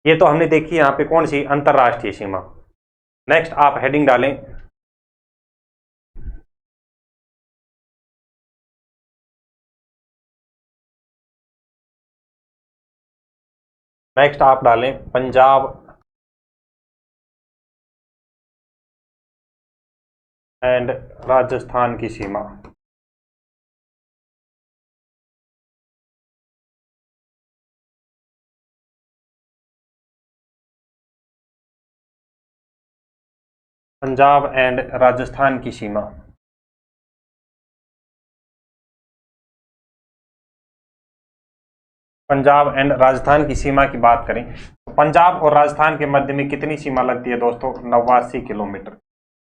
ये तो हमने देखी यहाँ पे कौन सी, अंतर्राष्ट्रीय सीमा। नेक्स्ट आप हेडिंग डालें, नेक्स्ट आप डालें पंजाब एंड राजस्थान की सीमा। पंजाब एंड राजस्थान की सीमा। पंजाब एंड राजस्थान की सीमा की बात करें, पंजाब और राजस्थान के मध्य में कितनी सीमा लगती है दोस्तों, 89 किलोमीटर।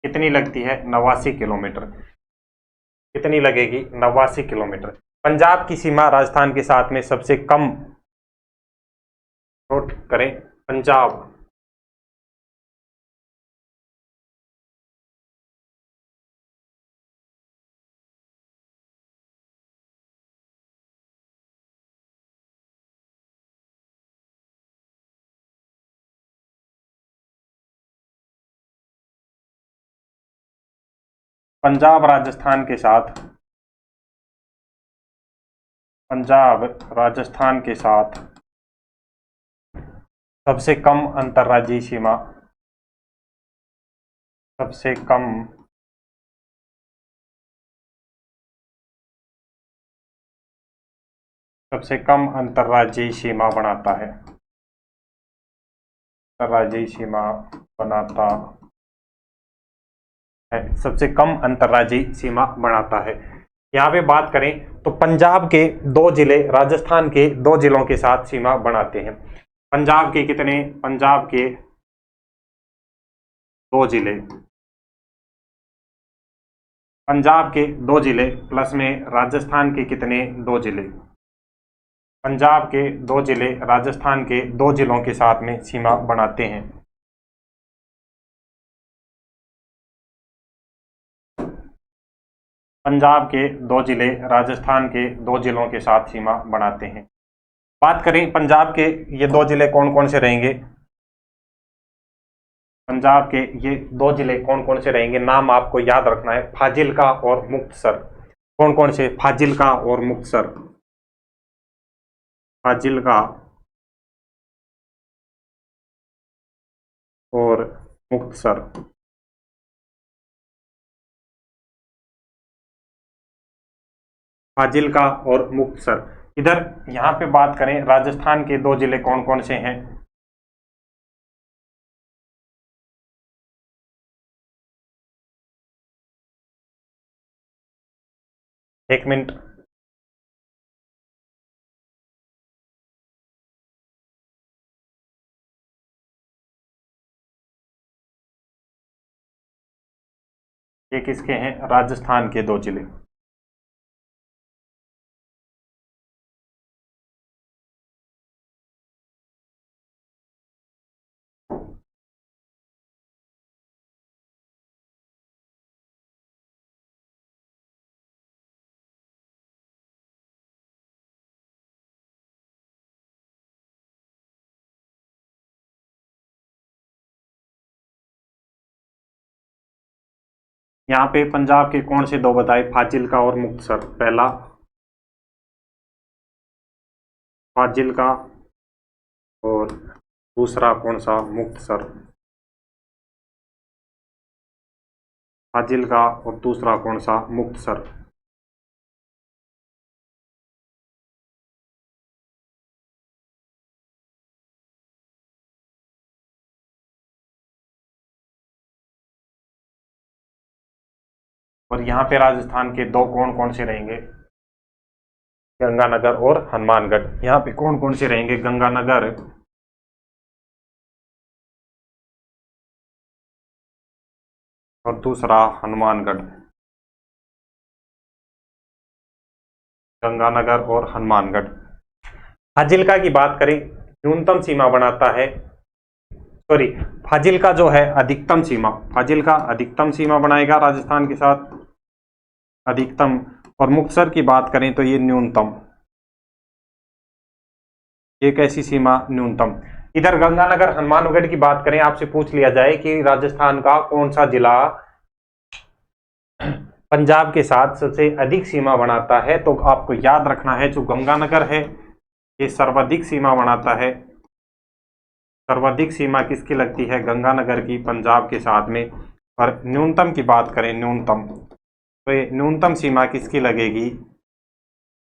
कितनी लगती है, 89 किलोमीटर। कितनी लगेगी, 89 किलोमीटर। पंजाब की सीमा राजस्थान के साथ में सबसे कम, नोट करें, पंजाब पंजाब राजस्थान के साथ, पंजाब राजस्थान के साथ सबसे कम अंतर्राज्यीय सीमा, सबसे कम अंतर्राज्यीय सीमा बनाता है, अंतर्राज्यीय सीमा बनाता है, सबसे कम अंतर्राज्यीय सीमा बनाता है। यहाँ पे बात करें तो पंजाब के 2 जिले राजस्थान के 2 जिलों के साथ सीमा बनाते हैं। पंजाब के कितने, पंजाब के 2 जिले, पंजाब के 2 जिले प्लस में राजस्थान के कितने, 2 जिले, पंजाब के 2 जिले राजस्थान के 2 जिलों के साथ में सीमा बनाते हैं। पंजाब के 2 जिले राजस्थान के 2 जिलों के साथ सीमा बनाते हैं। बात करें पंजाब के ये 2 जिले कौन कौन से रहेंगे, पंजाब के ये 2 जिले कौन कौन से रहेंगे, नाम आपको याद रखना है, फाजिल्का और मुक्तसर। कौन कौन से, फाजिल्का और मुक्तसर, फाजिल्का और मुक्तसर। फाजिल्का और मुक्तसर। इधर यहाँ पे बात करें राजस्थान के 2 जिले कौन कौन से हैं, एक मिनट, ये किसके हैं, राजस्थान के 2 जिले। यहाँ पे पंजाब के कौन से 2 बताए, फाजिल्का और मुक्तसर। पहला फाजिल्का और दूसरा कौन सा, मुक्तसर। फाजिल्का और दूसरा कौन सा, मुक्तसर। और यहाँ पे राजस्थान के 2 कौन कौन से रहेंगे, गंगानगर और हनुमानगढ़। यहाँ पे कौन कौन से रहेंगे, गंगानगर और दूसरा हनुमानगढ़, गंगानगर और हनुमानगढ़। फाजिल्का की बात करें न्यूनतम सीमा बनाता है, सॉरी फाजिल्का जो है अधिकतम सीमा, फाजिल्का अधिकतम सीमा बनाएगा राजस्थान के साथ, अधिकतम। और मुक्तसर की बात करें तो ये न्यूनतम, ये कैसी सीमा, न्यूनतम। इधर गंगानगर हनुमानगढ़ की बात करें, आपसे पूछ लिया जाए कि राजस्थान का कौन सा जिला पंजाब के साथ सबसे अधिक सीमा बनाता है, तो आपको याद रखना है जो गंगानगर है ये सर्वाधिक सीमा बनाता है। सर्वाधिक सीमा किसकी लगती है, गंगानगर की, पंजाब के साथ में। और न्यूनतम की बात करें, न्यूनतम, तो ये न्यूनतम सीमा किसकी लगेगी,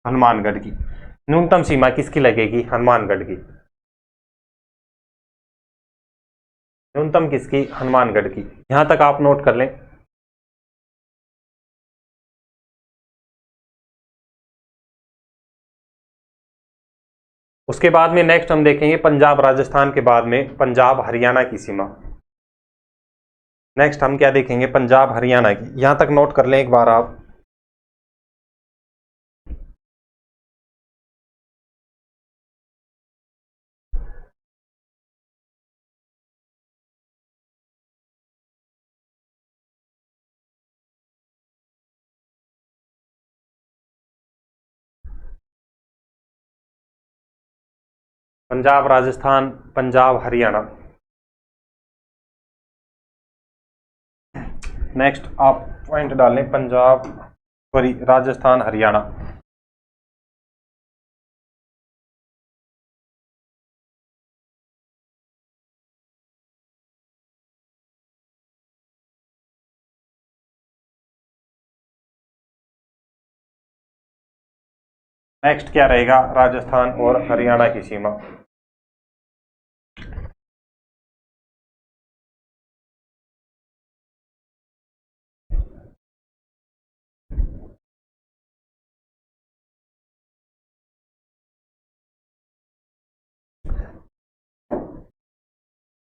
हनुमानगढ़ की। न्यूनतम सीमा किसकी लगेगी, हनुमानगढ़ की। न्यूनतम किसकी, हनुमानगढ़ की। यहां तक आप नोट कर लें। उसके बाद में नेक्स्ट हम देखेंगे पंजाब राजस्थान के बाद में पंजाब हरियाणा की सीमा। नेक्स्ट हम क्या देखेंगे, पंजाब हरियाणा की। यहां तक नोट कर लें एक बार आप। पंजाब राजस्थान, पंजाब हरियाणा। नेक्स्ट आप पॉइंट डालें पंजाब, सॉरी राजस्थान, हरियाणा। नेक्स्ट क्या रहेगा, राजस्थान और हरियाणा की सीमा।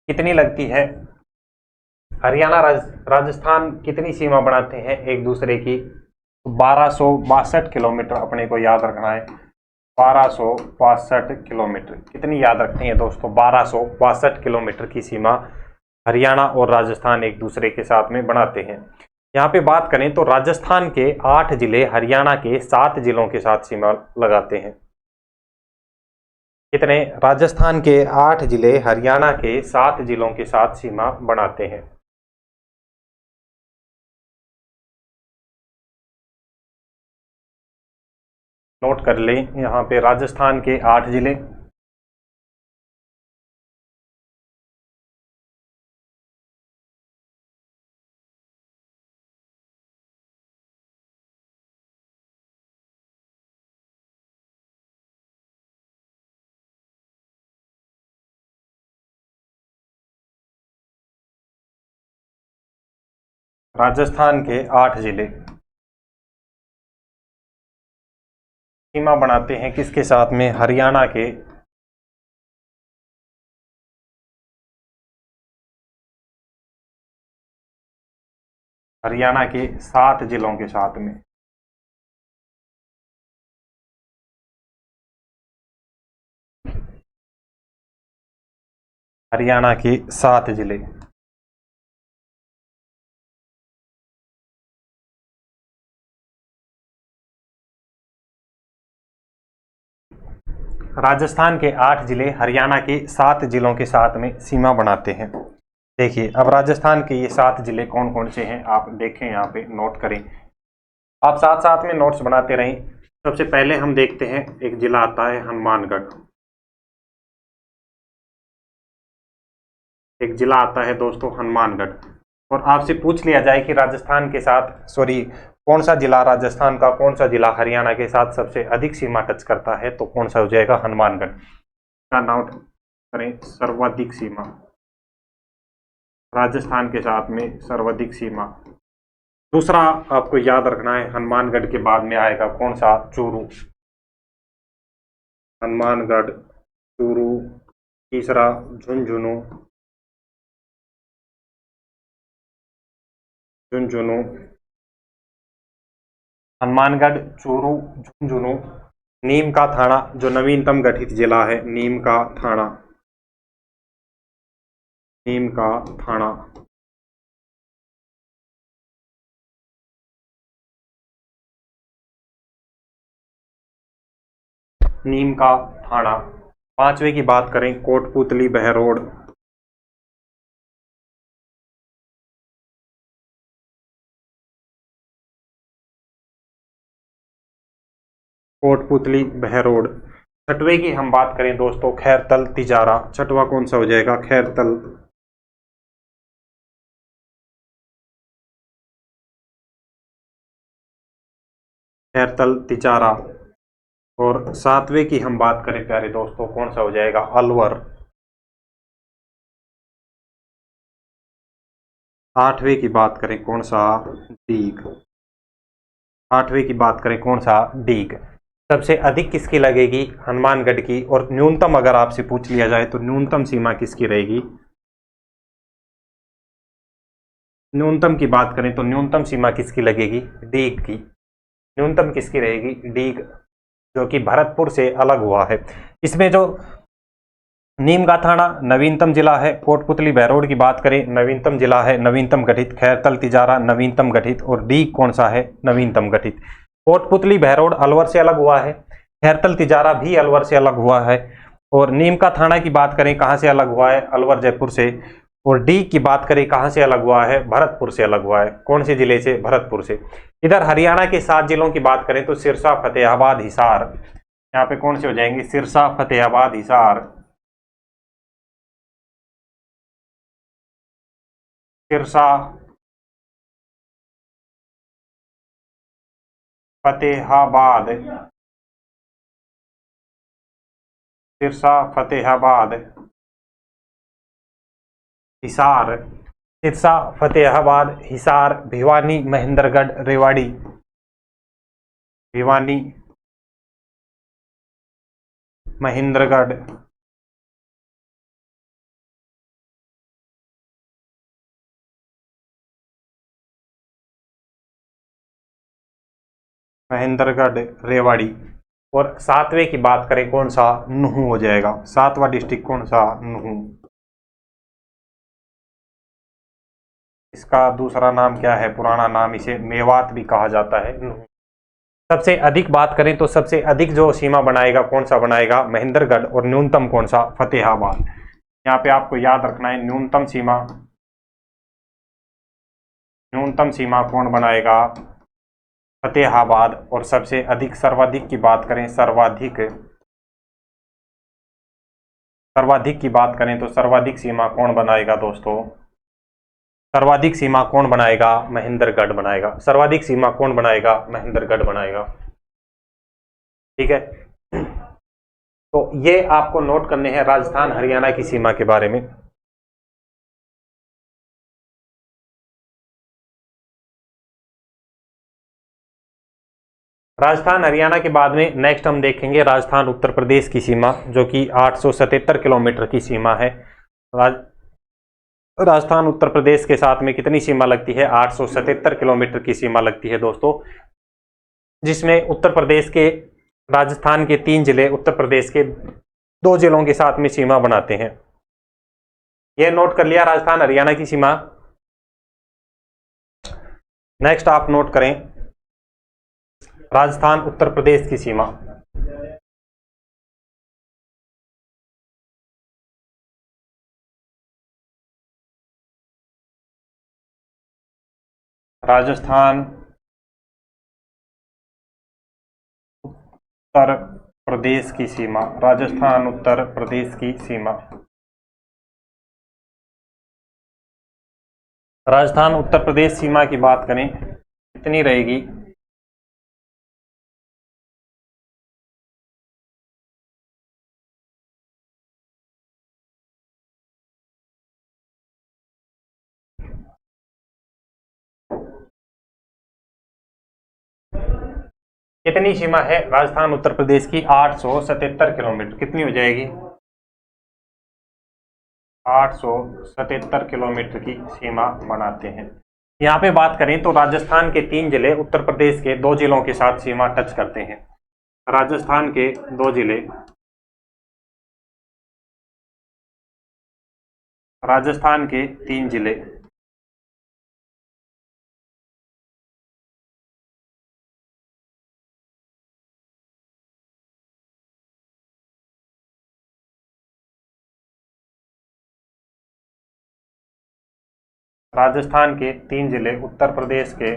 कितनी लगती है, हरियाणा राजस्थान कितनी सीमा बनाते हैं एक दूसरे की, 1262 किलोमीटर अपने को याद रखना है। 1262 किलोमीटर, कितनी याद रखनी है दोस्तों, 1262 किलोमीटर की सीमा हरियाणा और राजस्थान एक दूसरे के साथ में बनाते हैं। यहाँ पे बात करें तो राजस्थान के 8 जिले हरियाणा के 7 जिलों के साथ सीमा लगाते हैं। कितने, राजस्थान के 8 जिले हरियाणा के 7 जिलों के साथ सीमा बनाते हैं। नोट कर लें यहाँ पे राजस्थान के 8 जिले, राजस्थान के 8 जिले सीमा बनाते हैं किसके साथ में, हरियाणा के हरियाणा के 7 जिलों के साथ में। हरियाणा के 7 जिले। राजस्थान के 8 जिले हरियाणा के 7 जिलों के साथ में सीमा बनाते हैं। देखिए अब राजस्थान के ये 7 जिले कौन कौन से हैं, आप देखें यहाँ पे, नोट करें, आप साथ साथ में नोट्स बनाते रहें। सबसे पहले हम देखते हैं, एक जिला आता है हनुमानगढ़, एक जिला आता है दोस्तों हनुमानगढ़। और आपसे पूछ लिया जाए कि राजस्थान के साथ, सॉरी कौन सा जिला राजस्थान का, कौन सा जिला हरियाणा के साथ सबसे अधिक सीमा टच करता है, तो कौन सा हो जाएगा, हनुमानगढ़ का नोट करें। सर्वाधिक सीमा राजस्थान के साथ में, सर्वाधिक सीमा। दूसरा आपको याद रखना है, हनुमानगढ़ के बाद में आएगा कौन सा, चूरू, हनुमानगढ़, चूरू। तीसरा झुंझुनू, झुंझुनू, हनुमानगढ़, चूरू, झुंझुनू। नीम का थाना जो नवीनतम गठित जिला है, नीम का थाना, नीम का थाना। नीम का थाना। पांचवे की बात करें, कोटपुतली, बहरोड, कोटपुतली, बहरोड। छठवे की हम बात करें दोस्तों, खैरतल, तिजारा। छठवा कौन सा हो जाएगा, खैरतल, खैरतल, तिजारा। और सातवें की हम बात करें प्यारे दोस्तों, कौन सा हो जाएगा, अलवर। आठवें की बात करें कौन सा, डीग। आठवें की बात करें कौन सा, डीग। सबसे अधिक किसकी लगेगी, हनुमानगढ़ की। और न्यूनतम अगर आपसे पूछ लिया जाए तो न्यूनतम सीमा किसकी रहेगी, न्यूनतम की बात करें तो न्यूनतम सीमा किसकी लगेगी, डीग की। न्यूनतम किसकी रहेगी, डीग, जो कि भरतपुर से अलग हुआ है। इसमें जो नीम का थाना नवीनतम जिला है, कोटपुतली, बहरोड की बात करें नवीनतम जिला है, नवीनतम गठित। खैरतल, तिजारा नवीनतम गठित। और डीग कौन सा है, नवीनतम गठित। कोटपुतली, बहरोड अलवर से अलग हुआ है, खैरतल, तिजारा भी अलवर से अलग हुआ है। और नीम का थाना की बात करें कहाँ से अलग हुआ है, अलवर, जयपुर से। और डी की बात करें कहां से अलग हुआ है, भरतपुर से अलग हुआ है। कौन से जिले से, भरतपुर से। इधर हरियाणा के 7 जिलों की बात करें तो सिरसा, फतेहाबाद, हिसार, यहाँ पे कौन से हो जाएंगे, सिरसा, फतेहाबाद, हिसार, सिरसा, फतेहाबाद, सिरसा, फतेहाबाद, हिसार, सिरसा, फतेहाबाद, हिसार, भिवानी, महेंद्रगढ़, रेवाड़ी, भिवानी, महेंद्रगढ़, महेंद्रगढ़, रेवाड़ी। और 7वें की बात करें कौन सा, नुहू हो जाएगा। 7वां डिस्ट्रिक्ट कौन सा, नुहू। इसका दूसरा नाम क्या है, पुराना नाम इसे मेवात भी कहा जाता है, नुहू। सबसे अधिक बात करें तो सबसे अधिक जो सीमा बनाएगा कौन सा बनाएगा, महेंद्रगढ़, और न्यूनतम कौन सा, फतेहाबाद। यहाँ पे आपको याद रखना है न्यूनतम सीमा, न्यूनतम सीमा कौन बनाएगा, फतेहाबाद। और सबसे अधिक, सर्वाधिक की बात करें, सर्वाधिक, सर्वाधिक की बात करें तो सर्वाधिक सीमा कौन बनाएगा दोस्तों, सर्वाधिक सीमा कौन बनाएगा, महेंद्रगढ़ बनाएगा। सर्वाधिक सीमा कौन बनाएगा, महेंद्रगढ़ बनाएगा। ठीक है, तो ये आपको नोट करने हैं राजस्थान हरियाणा की सीमा के बारे में। राजस्थान हरियाणा के बाद में नेक्स्ट हम देखेंगे राजस्थान उत्तर प्रदेश की सीमा, जो कि 877 किलोमीटर की सीमा है। राजस्थान उत्तर प्रदेश के साथ में कितनी सीमा लगती है, 877 किलोमीटर की सीमा लगती है दोस्तों, जिसमें उत्तर प्रदेश के, राजस्थान के 3 जिले उत्तर प्रदेश के 2 जिलों के साथ में सीमा बनाते हैं। यह नोट कर लिया राजस्थान हरियाणा की सीमा। नेक्स्ट आप नोट करें राजस्थान उत्तर प्रदेश की सीमा। राजस्थान उत्तर प्रदेश की सीमा, राजस्थान उत्तर प्रदेश की सीमा। राजस्थान उत्तर प्रदेश सीमा की बात करें कितनी रहेगी, कितनी सीमा है राजस्थान उत्तर प्रदेश की, 877 किलोमीटर। कितनी हो जाएगी, 877 किलोमीटर की सीमा बनाते हैं। यहाँ पे बात करें तो राजस्थान के 3 जिले उत्तर प्रदेश के 2 जिलों के साथ सीमा टच करते हैं। राजस्थान के 2 जिले, राजस्थान के 3 जिले, राजस्थान के 3 जिले उत्तर प्रदेश के,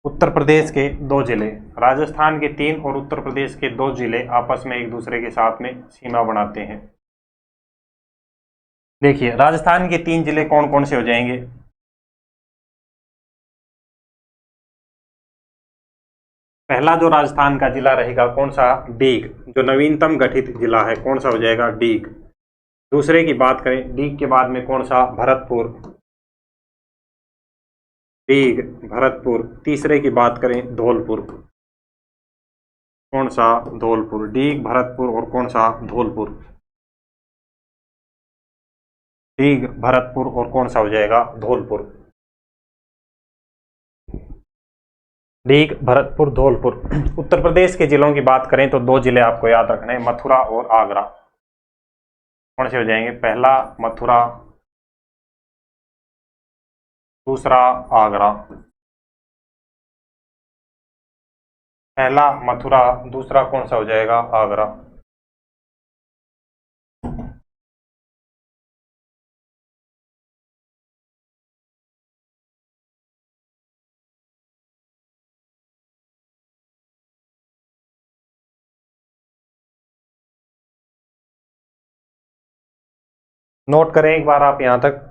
उत्तर प्रदेश के 2 जिले, राजस्थान के 3 और उत्तर प्रदेश के 2 जिले आपस में एक दूसरे के साथ में सीमा बनाते हैं। देखिए राजस्थान के 3 जिले कौन कौन से हो जाएंगे, पहला जो राजस्थान का जिला रहेगा कौन सा, डीग, जो नवीनतम गठित जिला है, कौन सा हो जाएगा, डीग। दूसरे की बात करें, डीग के बाद में कौन सा, भरतपुर, डीग, भरतपुर। तीसरे की बात करें, धौलपुर, कौन सा, धौलपुर। डीग, भरतपुर और कौन सा, धौलपुर। डीग, भरतपुर और कौन सा हो जाएगा, धौलपुर। डीग, भरतपुर, धौलपुर। उत्तर प्रदेश के जिलों की बात करें तो 2 जिले आपको याद रखने हैं, मथुरा और आगरा। कौन से हो जाएंगे, पहला मथुरा, दूसरा आगरा। पहला मथुरा, दूसरा कौन सा हो जाएगा, आगरा। नोट करें एक बार आप यहां तक।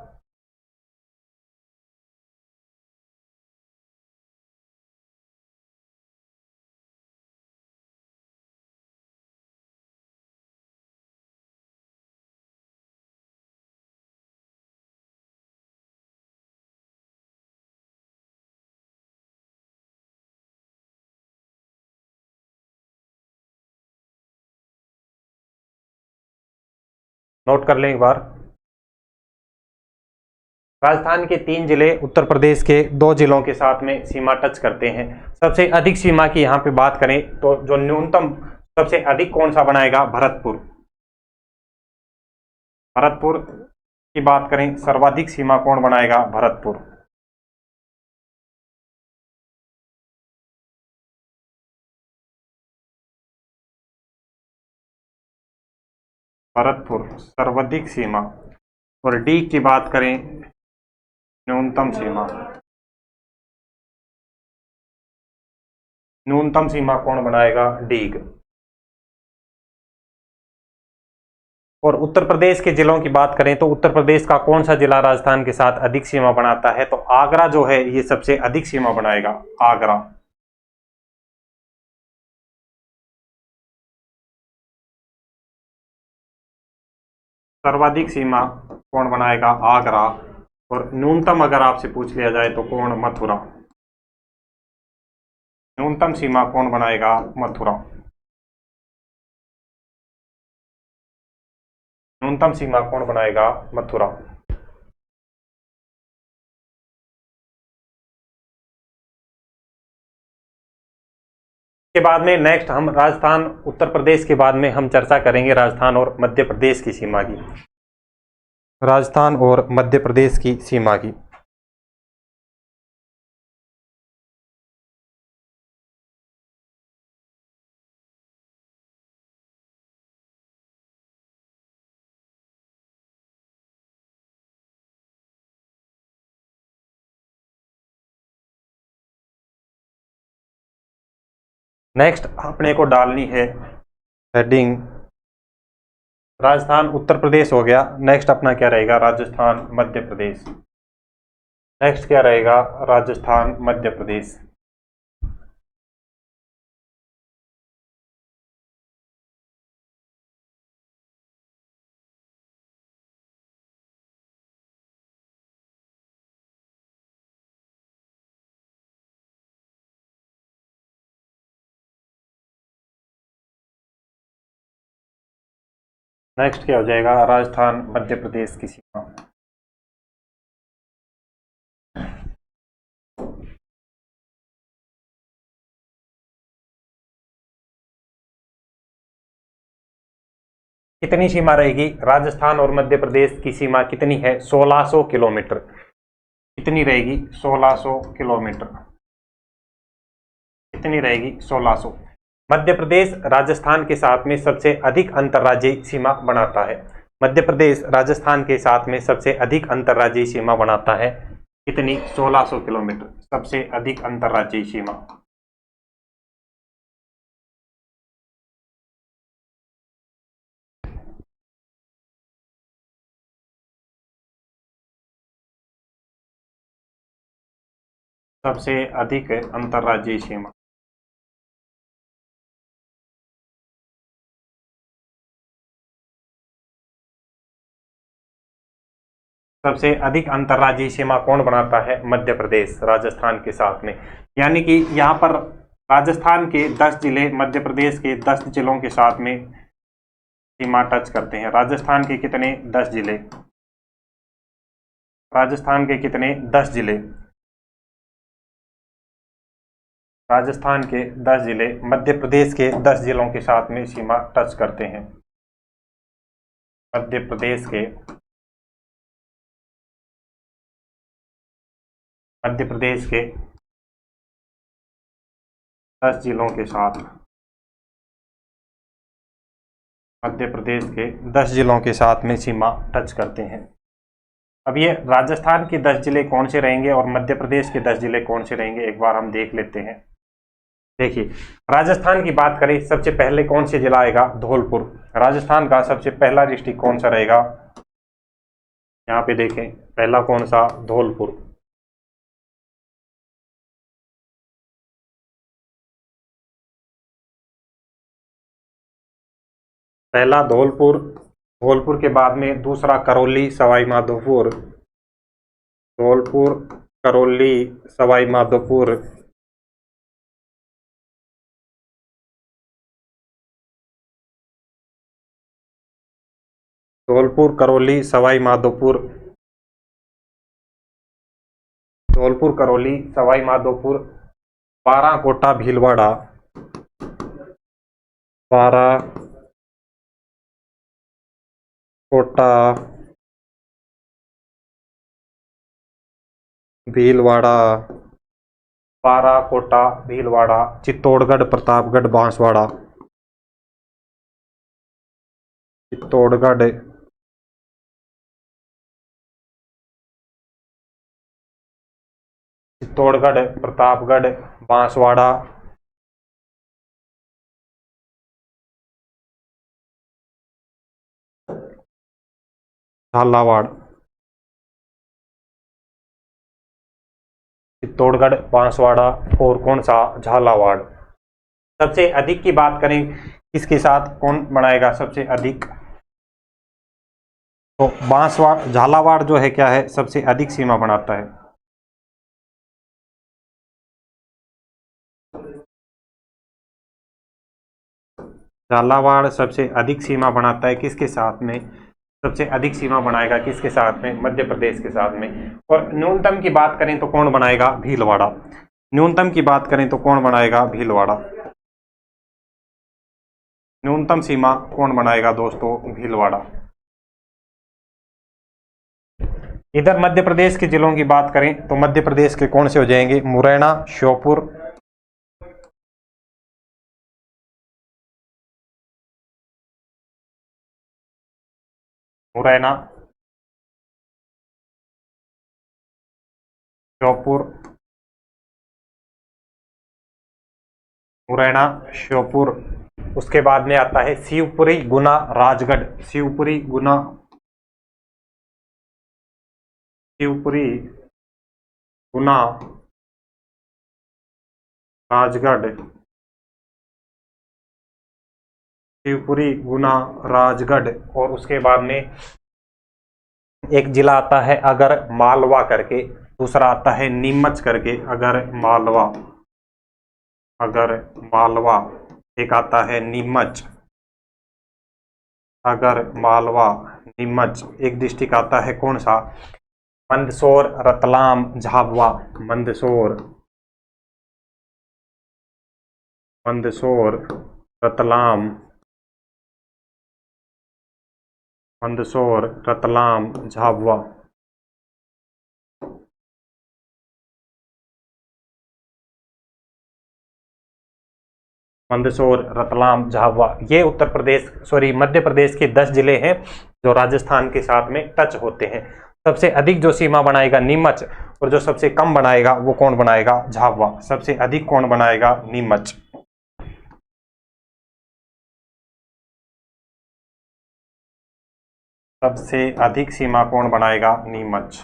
नोट कर लें एक बार। राजस्थान के 3 जिले उत्तर प्रदेश के 2 जिलों के साथ में सीमा टच करते हैं। सबसे अधिक सीमा की यहाँ पे बात करें तो जो न्यूनतम सबसे अधिक कौन सा बनाएगा, भरतपुर। भरतपुर की बात करें, सर्वाधिक सीमा कौन बनाएगा, भरतपुर। भरतपुर सर्वाधिक सीमा। और डी की बात करें, न्यूनतम सीमा। न्यूनतम सीमा कौन बनाएगा, डीग। और उत्तर प्रदेश के जिलों की बात करें तो उत्तर प्रदेश का कौन सा जिला राजस्थान के साथ अधिक सीमा बनाता है, तो आगरा जो है ये सबसे अधिक सीमा बनाएगा, आगरा। सर्वाधिक सीमा कौन बनाएगा, आगरा। और न्यूनतम अगर आपसे पूछ लिया जाए तो कौन, मथुरा। न्यूनतम सीमा कौन बनाएगा, मथुरा। न्यूनतम सीमा कौन बनाएगा, मथुरा। के बाद में नेक्स्ट हम राजस्थान उत्तर प्रदेश के बाद में हम चर्चा करेंगे राजस्थान और मध्य प्रदेश की सीमा की। राजस्थान और मध्य प्रदेश की सीमा की। नेक्स्ट अपने को डालनी है हेडिंग, राजस्थान उत्तर प्रदेश हो गया। नेक्स्ट अपना क्या रहेगा, राजस्थान मध्य प्रदेश। नेक्स्ट क्या रहेगा, राजस्थान मध्य प्रदेश। नेक्स्ट क्या हो जाएगा, राजस्थान मध्य प्रदेश की सीमा। कितनी सीमा रहेगी, राजस्थान और मध्य प्रदेश की सीमा कितनी है, 1600 किलोमीटर। कितनी रहेगी, 1600 किलोमीटर। कितनी रहेगी, 1600। मध्य प्रदेश राजस्थान के साथ में सबसे अधिक अंतर्राज्यीय सीमा बनाता है। मध्य प्रदेश राजस्थान के साथ में सबसे अधिक अंतर्राज्यीय सीमा बनाता है। कितनी, 1600 किलोमीटर सबसे अधिक अंतर्राज्यीय सीमा। सबसे अधिक अंतर्राज्यीय सीमा। सबसे अधिक अंतर्राज्यीय सीमा कौन बनाता है, मध्य प्रदेश राजस्थान के साथ में। यानी कि यहाँ पर राजस्थान के 10 जिले मध्य प्रदेश के 10 जिलों के साथ में सीमा टच करते हैं। राजस्थान के कितने, 10 जिले। राजस्थान के कितने, 10 जिले। राजस्थान के 10 जिले मध्य प्रदेश के 10 जिलों के साथ में सीमा टच करते हैं। मध्य प्रदेश के, मध्य प्रदेश के 10 जिलों के साथ, मध्य प्रदेश के 10 जिलों के साथ में सीमा टच करते हैं। अब ये राजस्थान के 10 जिले कौन से रहेंगे और मध्य प्रदेश के 10 जिले कौन से रहेंगे, एक बार हम देख लेते हैं। देखिए, राजस्थान की बात करें, सबसे पहले कौन से जिला आएगा, धौलपुर। राजस्थान का सबसे पहला डिस्ट्रिक्ट कौन सा रहेगा, यहाँ पे देखें, पहला कौन सा, धौलपुर। पहला धौलपुर, धौलपुर के बाद में दूसरा करौली सवाई माधोपुर, धौलपुर करौली सवाई माधोपुर, धौलपुर करौली सवाई माधोपुर, धौलपुर करौली सवाई माधोपुर, बाराकोटा भीलवाड़ा, बाराकोटा भीलवाड़ा, बाराकोटा भीलवाड़ा, चित्तौड़गढ़ प्रतापगढ़ बांसवाड़ा, चित्तौड़गढ़ प्रतापगढ़ बांसवाड़ा, झालावाड़, चित्तौड़गढ़ बांसवाड़ा और कौन सा, झालावाड़। सबसे अधिक की बात करें किसके साथ, कौन बनाएगा सबसे अधिक, तो बांसवाड़ा, झालावाड़ जो है क्या है, सबसे अधिक सीमा बनाता है। झालावाड़ सबसे अधिक सीमा बनाता है किसके साथ में, सबसे अधिक सीमा बनाएगा किसके साथ में, मध्य प्रदेश के साथ में। और न्यूनतम की बात करें तो कौन बनाएगा, भीलवाड़ा। न्यूनतम की बात करें तो कौन बनाएगा, भीलवाड़ा। न्यूनतम सीमा कौन बनाएगा दोस्तों, भीलवाड़ा। इधर मध्य प्रदेश के जिलों की बात करें तो मध्य प्रदेश के कौन से हो जाएंगे, मुरैना, श्योपुर, मुरैना, श्योपुर, मुरैना, श्योपुर। उसके बाद में आता है शिवपुरी, गुना, राजगढ़, शिवपुरी, गुना, शिवपुरी, गुना, राजगढ़, शिवपुरी, गुना, राजगढ़। और उसके बाद में एक जिला आता है अगर मालवा करके, दूसरा आता है नीमच करके, अगर मालवा, अगर मालवा, एक आता है नीमच, अगर मालवा, नीमच। एक डिस्ट्रिक्ट आता है कौन सा, मंदसौर, रतलाम, झाबुआ, मंदसौर, मंदसौर, रतलाम, मंदसौर, रतलाम, झाबुआ। मंदसौर, रतलाम, झाबुआ, ये उत्तर प्रदेश, सॉरी, मध्य प्रदेश के 10 जिले हैं जो राजस्थान के साथ में टच होते हैं। सबसे अधिक जो सीमा बनाएगा नीमच, और जो सबसे कम बनाएगा वो कौन बनाएगा, झाबुआ। सबसे अधिक कौन बनाएगा, नीमच। सबसे अधिक सीमा कौन बनाएगा, नीमच।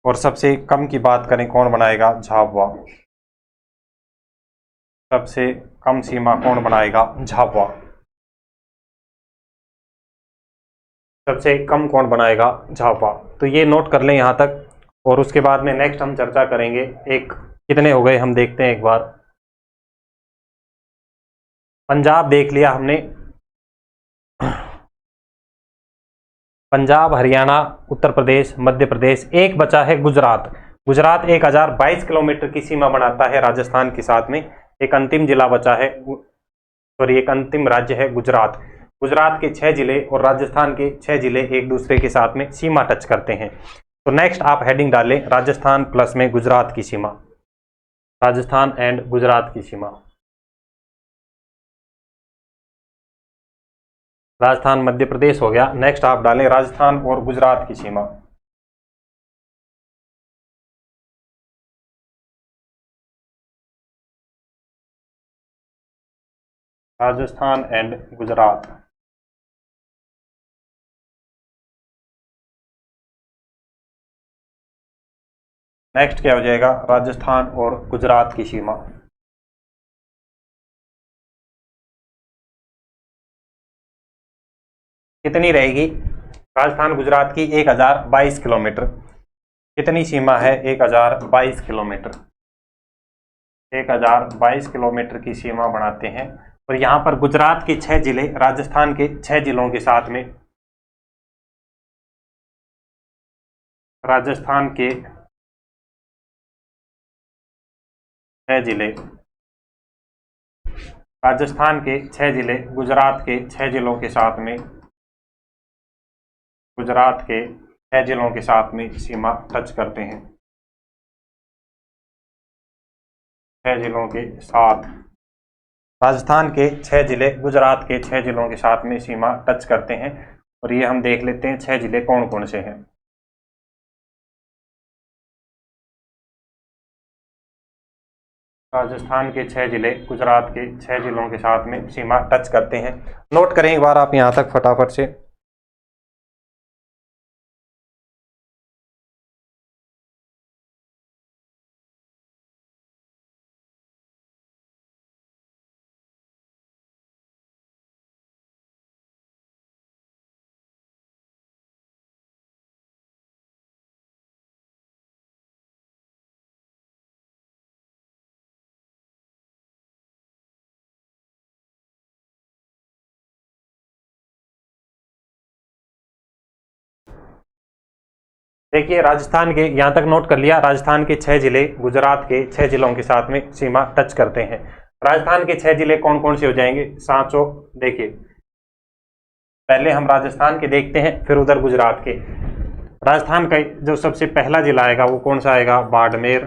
और सबसे कम की बात करें कौन बनाएगा, झाबुआ। सबसे कम सीमा कौन बनाएगा, झाबुआ। सबसे कम कौन बनाएगा, झाबुआ। तो ये नोट कर लें यहाँ तक। और उसके बाद में नेक्स्ट हम चर्चा करेंगे, एक कितने हो गए हम देखते हैं एक बार। पंजाब देख लिया हमने, पंजाब, हरियाणा, उत्तर प्रदेश, मध्य प्रदेश। एक बचा है गुजरात। गुजरात 1022 किलोमीटर की सीमा बनाता है राजस्थान के साथ में। एक अंतिम जिला बचा है, सॉरी, एक अंतिम राज्य है गुजरात। गुजरात के 6 जिले और राजस्थान के 6 जिले एक दूसरे के साथ में सीमा टच करते हैं। तो नेक्स्ट आप हेडिंग डालें, राजस्थान प्लस में गुजरात की सीमा। राजस्थान एंड गुजरात की सीमा। राजस्थान मध्य प्रदेश हो गया। नेक्स्ट आप डालें राजस्थान और गुजरात की सीमा। राजस्थान एंड गुजरात। नेक्स्ट क्या हो जाएगा, राजस्थान और गुजरात की सीमा। कितनी रहेगी, राजस्थान गुजरात की 1022 किलोमीटर। कितनी सीमा है, 1022 किलोमीटर। 1022 किलोमीटर की सीमा बनाते हैं। और यहां पर गुजरात के 6 जिले राजस्थान के 6 जिलों के साथ में, राजस्थान के 6 जिले, राजस्थान के 6 जिले गुजरात के 6 जिलों के साथ में, गुजरात के 6 जिलों के साथ में सीमा टच करते हैं। 6 जिलों के साथ, राजस्थान के 6 जिले गुजरात के 6 जिलों के साथ में सीमा टच करते हैं। और ये हम देख लेते हैं 6 जिले कौन कौन से हैं। राजस्थान के 6 जिले गुजरात के 6 जिलों के साथ में सीमा टच करते हैं। नोट करें एक बार आप यहां तक फटाफट से। देखिए राजस्थान के, यहां तक नोट कर लिया, राजस्थान के 6 जिले गुजरात के 6 जिलों के साथ में सीमा टच करते हैं। राजस्थान के 6 जिले कौन कौन से हो जाएंगे, सांचो। देखिए पहले हम राजस्थान के देखते हैं, फिर उधर गुजरात के। राजस्थान का जो सबसे पहला जिला आएगा वो कौन सा आएगा, बाड़मेर।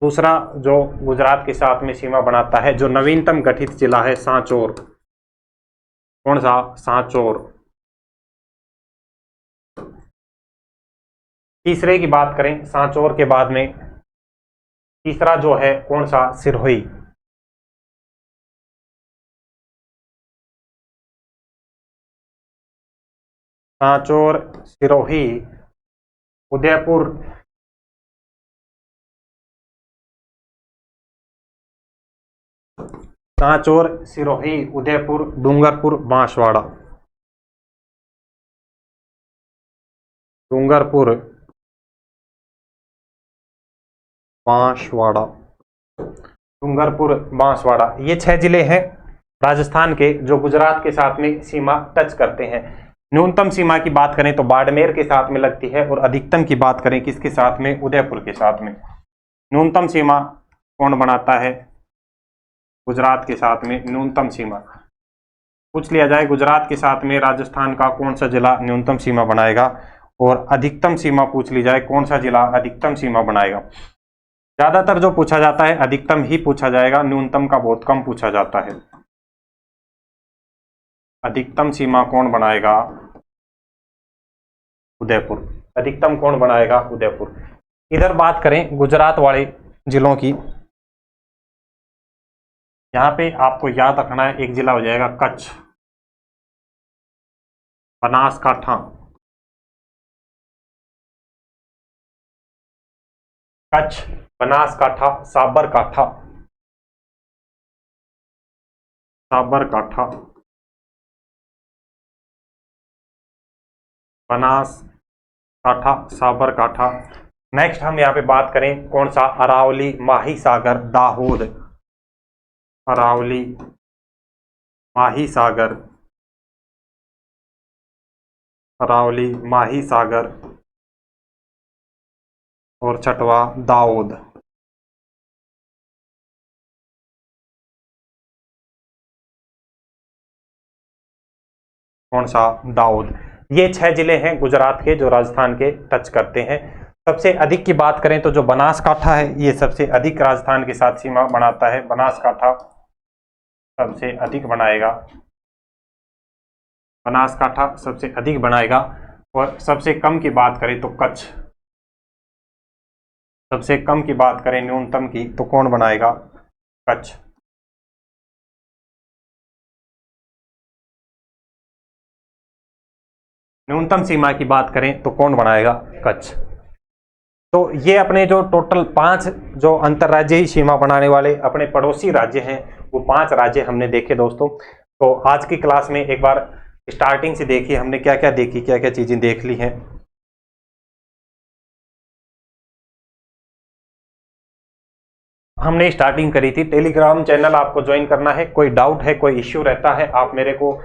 दूसरा जो गुजरात के साथ में सीमा बनाता है, जो नवीनतम गठित जिला है, सांचौर। कौन सा, सांचौर। तीसरे की बात करें सांचौर के बाद में, तीसरा जो है कौन सा, सिरोही। सांचौर, सिरोही, उदयपुर, सांचौर, सिरोही, उदयपुर, डूंगरपुर, बांसवाड़ा। डूंगरपुर, बांसवाड़ा, डूंगरपुर, बांसवाड़ा, ये 6 जिले हैं राजस्थान के जो गुजरात के साथ में सीमा टच करते हैं। न्यूनतम सीमा की बात करें तो बाड़मेर के साथ में लगती है, और अधिकतम की बात करें किसके साथ में, उदयपुर के साथ में। न्यूनतम सीमा कौन बनाता है, गुजरात के साथ में न्यूनतम सीमा। पूछ लिया जाए गुजरात के साथ में राजस्थान का कौन सा जिला न्यूनतम सीमा बनाएगा, और अधिकतम सीमा पूछ ली जाए कौन सा जिला अधिकतम सीमा बनाएगा। ज्यादातर जो पूछा जाता है अधिकतम ही पूछा जाएगा, न्यूनतम का बहुत कम पूछा जाता है। अधिकतम सीमा कौन बनाएगा, उदयपुर। अधिकतम कौन बनाएगा, उदयपुर। इधर बात करें गुजरात वाले जिलों की, यहां पे आपको याद रखना है एक जिला हो जाएगा कच्छ, बनासकाठा। कच्छ, बनासकाठा, साबरकाठा, साबरकाठा, बनासकाठा, साबरकाठा। नेक्स्ट हम यहाँ पे बात करें कौन सा, अरावली, माहीसागर, दाहोद। अरावली, माहीसागर, अरावली, माहीसागर, और छठवा दाऊद। कौन सा, दाऊद। ये 6 जिले हैं गुजरात के जो राजस्थान के टच करते हैं। सबसे अधिक की बात करें तो जो बनासकाठा है ये सबसे अधिक राजस्थान के साथ सीमा बनाता है। बनासकाठा सबसे अधिक बनाएगा, बनासकाठा सबसे अधिक बनाएगा। और सबसे कम की बात करें तो कच्छ, सबसे कम की बात करें न्यूनतम की तो कौन बनाएगा? कच्छ। न्यूनतम सीमा की बात करें तो कौन बनाएगा? कच्छ। तो ये अपने जो टोटल 5 जो अंतर्राज्यीय सीमा बनाने वाले अपने पड़ोसी राज्य हैं वो 5 राज्य हमने देखे दोस्तों। तो आज की क्लास में एक बार स्टार्टिंग से देखिए हमने क्या क्या देखी, क्या क्या चीजें देख ली हैं। हमने स्टार्टिंग करी थी, टेलीग्राम चैनल आपको ज्वाइन करना है। कोई डाउट है, कोई इश्यू रहता है, आप मेरे को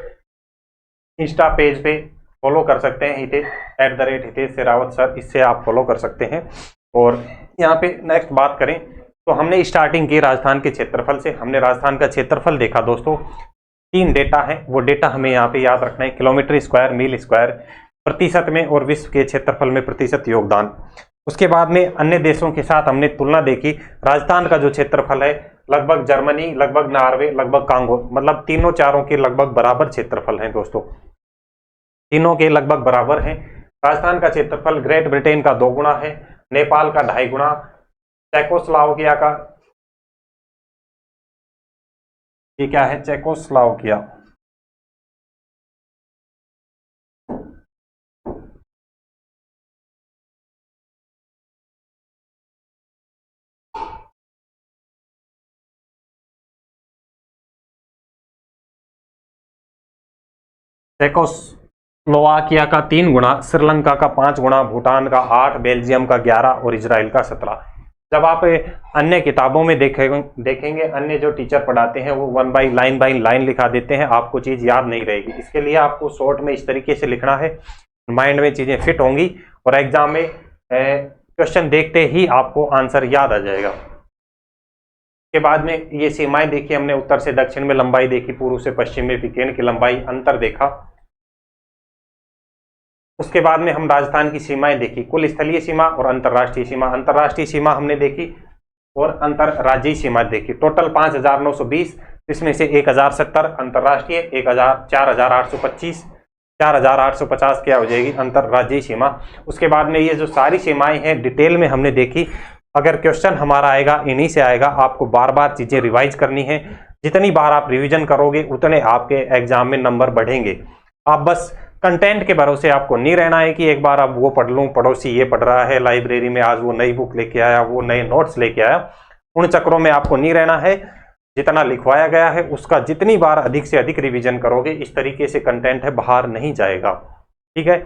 इंस्टा पेज पे फॉलो कर सकते हैं, @हितेश शेरावत सर, इससे आप फॉलो कर सकते हैं। और यहाँ पे नेक्स्ट बात करें तो हमने स्टार्टिंग की राजस्थान के क्षेत्रफल से। हमने राजस्थान का क्षेत्रफल देखा दोस्तों। 3 डेटा है, वो डेटा हमें यहाँ पे याद रखना है, किलोमीटर स्क्वायर, मील स्क्वायर, प्रतिशत में और विश्व के क्षेत्रफल में प्रतिशत योगदान। उसके बाद में अन्य देशों के साथ हमने तुलना देखी। राजस्थान का जो क्षेत्रफल है लगभग जर्मनी, लगभग नॉर्वे, लगभग कांगो, मतलब तीनों चारों के लगभग बराबर क्षेत्रफल हैं दोस्तों, तीनों के लगभग बराबर हैं। राजस्थान का क्षेत्रफल ग्रेट ब्रिटेन का 2 गुना है, नेपाल का 2.5 गुना, चेकोस्लोवाकिया का, ये क्या है? चेकोस्लोवाकिया, चेकोस्लोवाकिया का 3 गुना, श्रीलंका का 5 गुना, भूटान का 8, बेल्जियम का 11 और इजराइल का 17। जब आप अन्य किताबों में देखेंगे अन्य जो टीचर पढ़ाते हैं वो बाय लाइन लिखा देते हैं, आपको चीज याद नहीं रहेगी। इसके लिए आपको शॉर्ट में इस तरीके से लिखना है, माइंड में चीजें फिट होंगी और एग्जाम में क्वेश्चन देखते ही आपको आंसर याद आ जाएगा। के बाद में ये सीमाएं देखी हमने, उत्तर से दक्षिण में लंबाई देखी, पूर्व से पश्चिम में विकेंद्र की लंबाई, अंतर देखा। उसके बाद में हम राजस्थान की सीमाएं देखी, कुल स्थलीय सीमा और अंतर्राष्ट्रीय सीमा। अंतर्राष्ट्रीय सीमा हमने देखी और अंतर्राज्यीय सीमा देखी। टोटल 5,920, इसमें से 1,070 अंतर्राष्ट्रीय, 4,825, 4,850 क्या हो जाएगी? अंतर्राज्यीय सीमा। उसके बाद में ये जो सारी सीमाएं हैं डिटेल में हमने देखी। अगर क्वेश्चन हमारा आएगा इन्हीं से आएगा, आपको बार बार चीजें रिवाइज करनी है। जितनी बार आप रिवीजन करोगे उतने आपके एग्जाम में नंबर बढ़ेंगे। आप बस कंटेंट के भरोसे आपको नहीं रहना है कि एक बार अब वो पढ़ लूँ, पड़ोसी ये पढ़ रहा है लाइब्रेरी में, आज वो नई बुक लेके आया, वो नए नोट्स लेके आया, उन चक्रों में आपको नहीं रहना है। जितना लिखवाया गया है उसका जितनी बार अधिक से अधिक रिवीजन करोगे, इस तरीके से कंटेंट है बाहर नहीं जाएगा, ठीक है।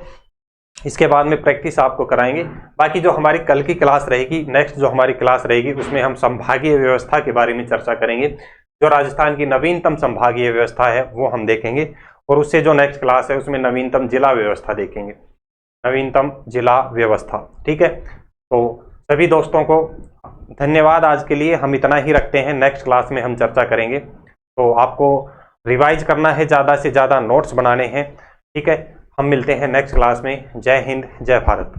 इसके बाद में प्रैक्टिस आपको कराएंगे। बाकी जो हमारी कल की क्लास रहेगी, नेक्स्ट जो हमारी क्लास रहेगी, उसमें हम संभागीय व्यवस्था के बारे में चर्चा करेंगे। जो राजस्थान की नवीनतम संभागीय व्यवस्था है वो हम देखेंगे और उससे जो नेक्स्ट क्लास है उसमें नवीनतम जिला व्यवस्था देखेंगे, नवीनतम जिला व्यवस्था, ठीक है। तो सभी दोस्तों को धन्यवाद। आज के लिए हम इतना ही रखते हैं, नेक्स्ट क्लास में हम चर्चा करेंगे। तो आपको रिवाइज करना है, ज़्यादा से ज़्यादा नोट्स बनाने हैं, ठीक है। हम मिलते हैं नेक्स्ट क्लास में। जय हिंद, जय भारत।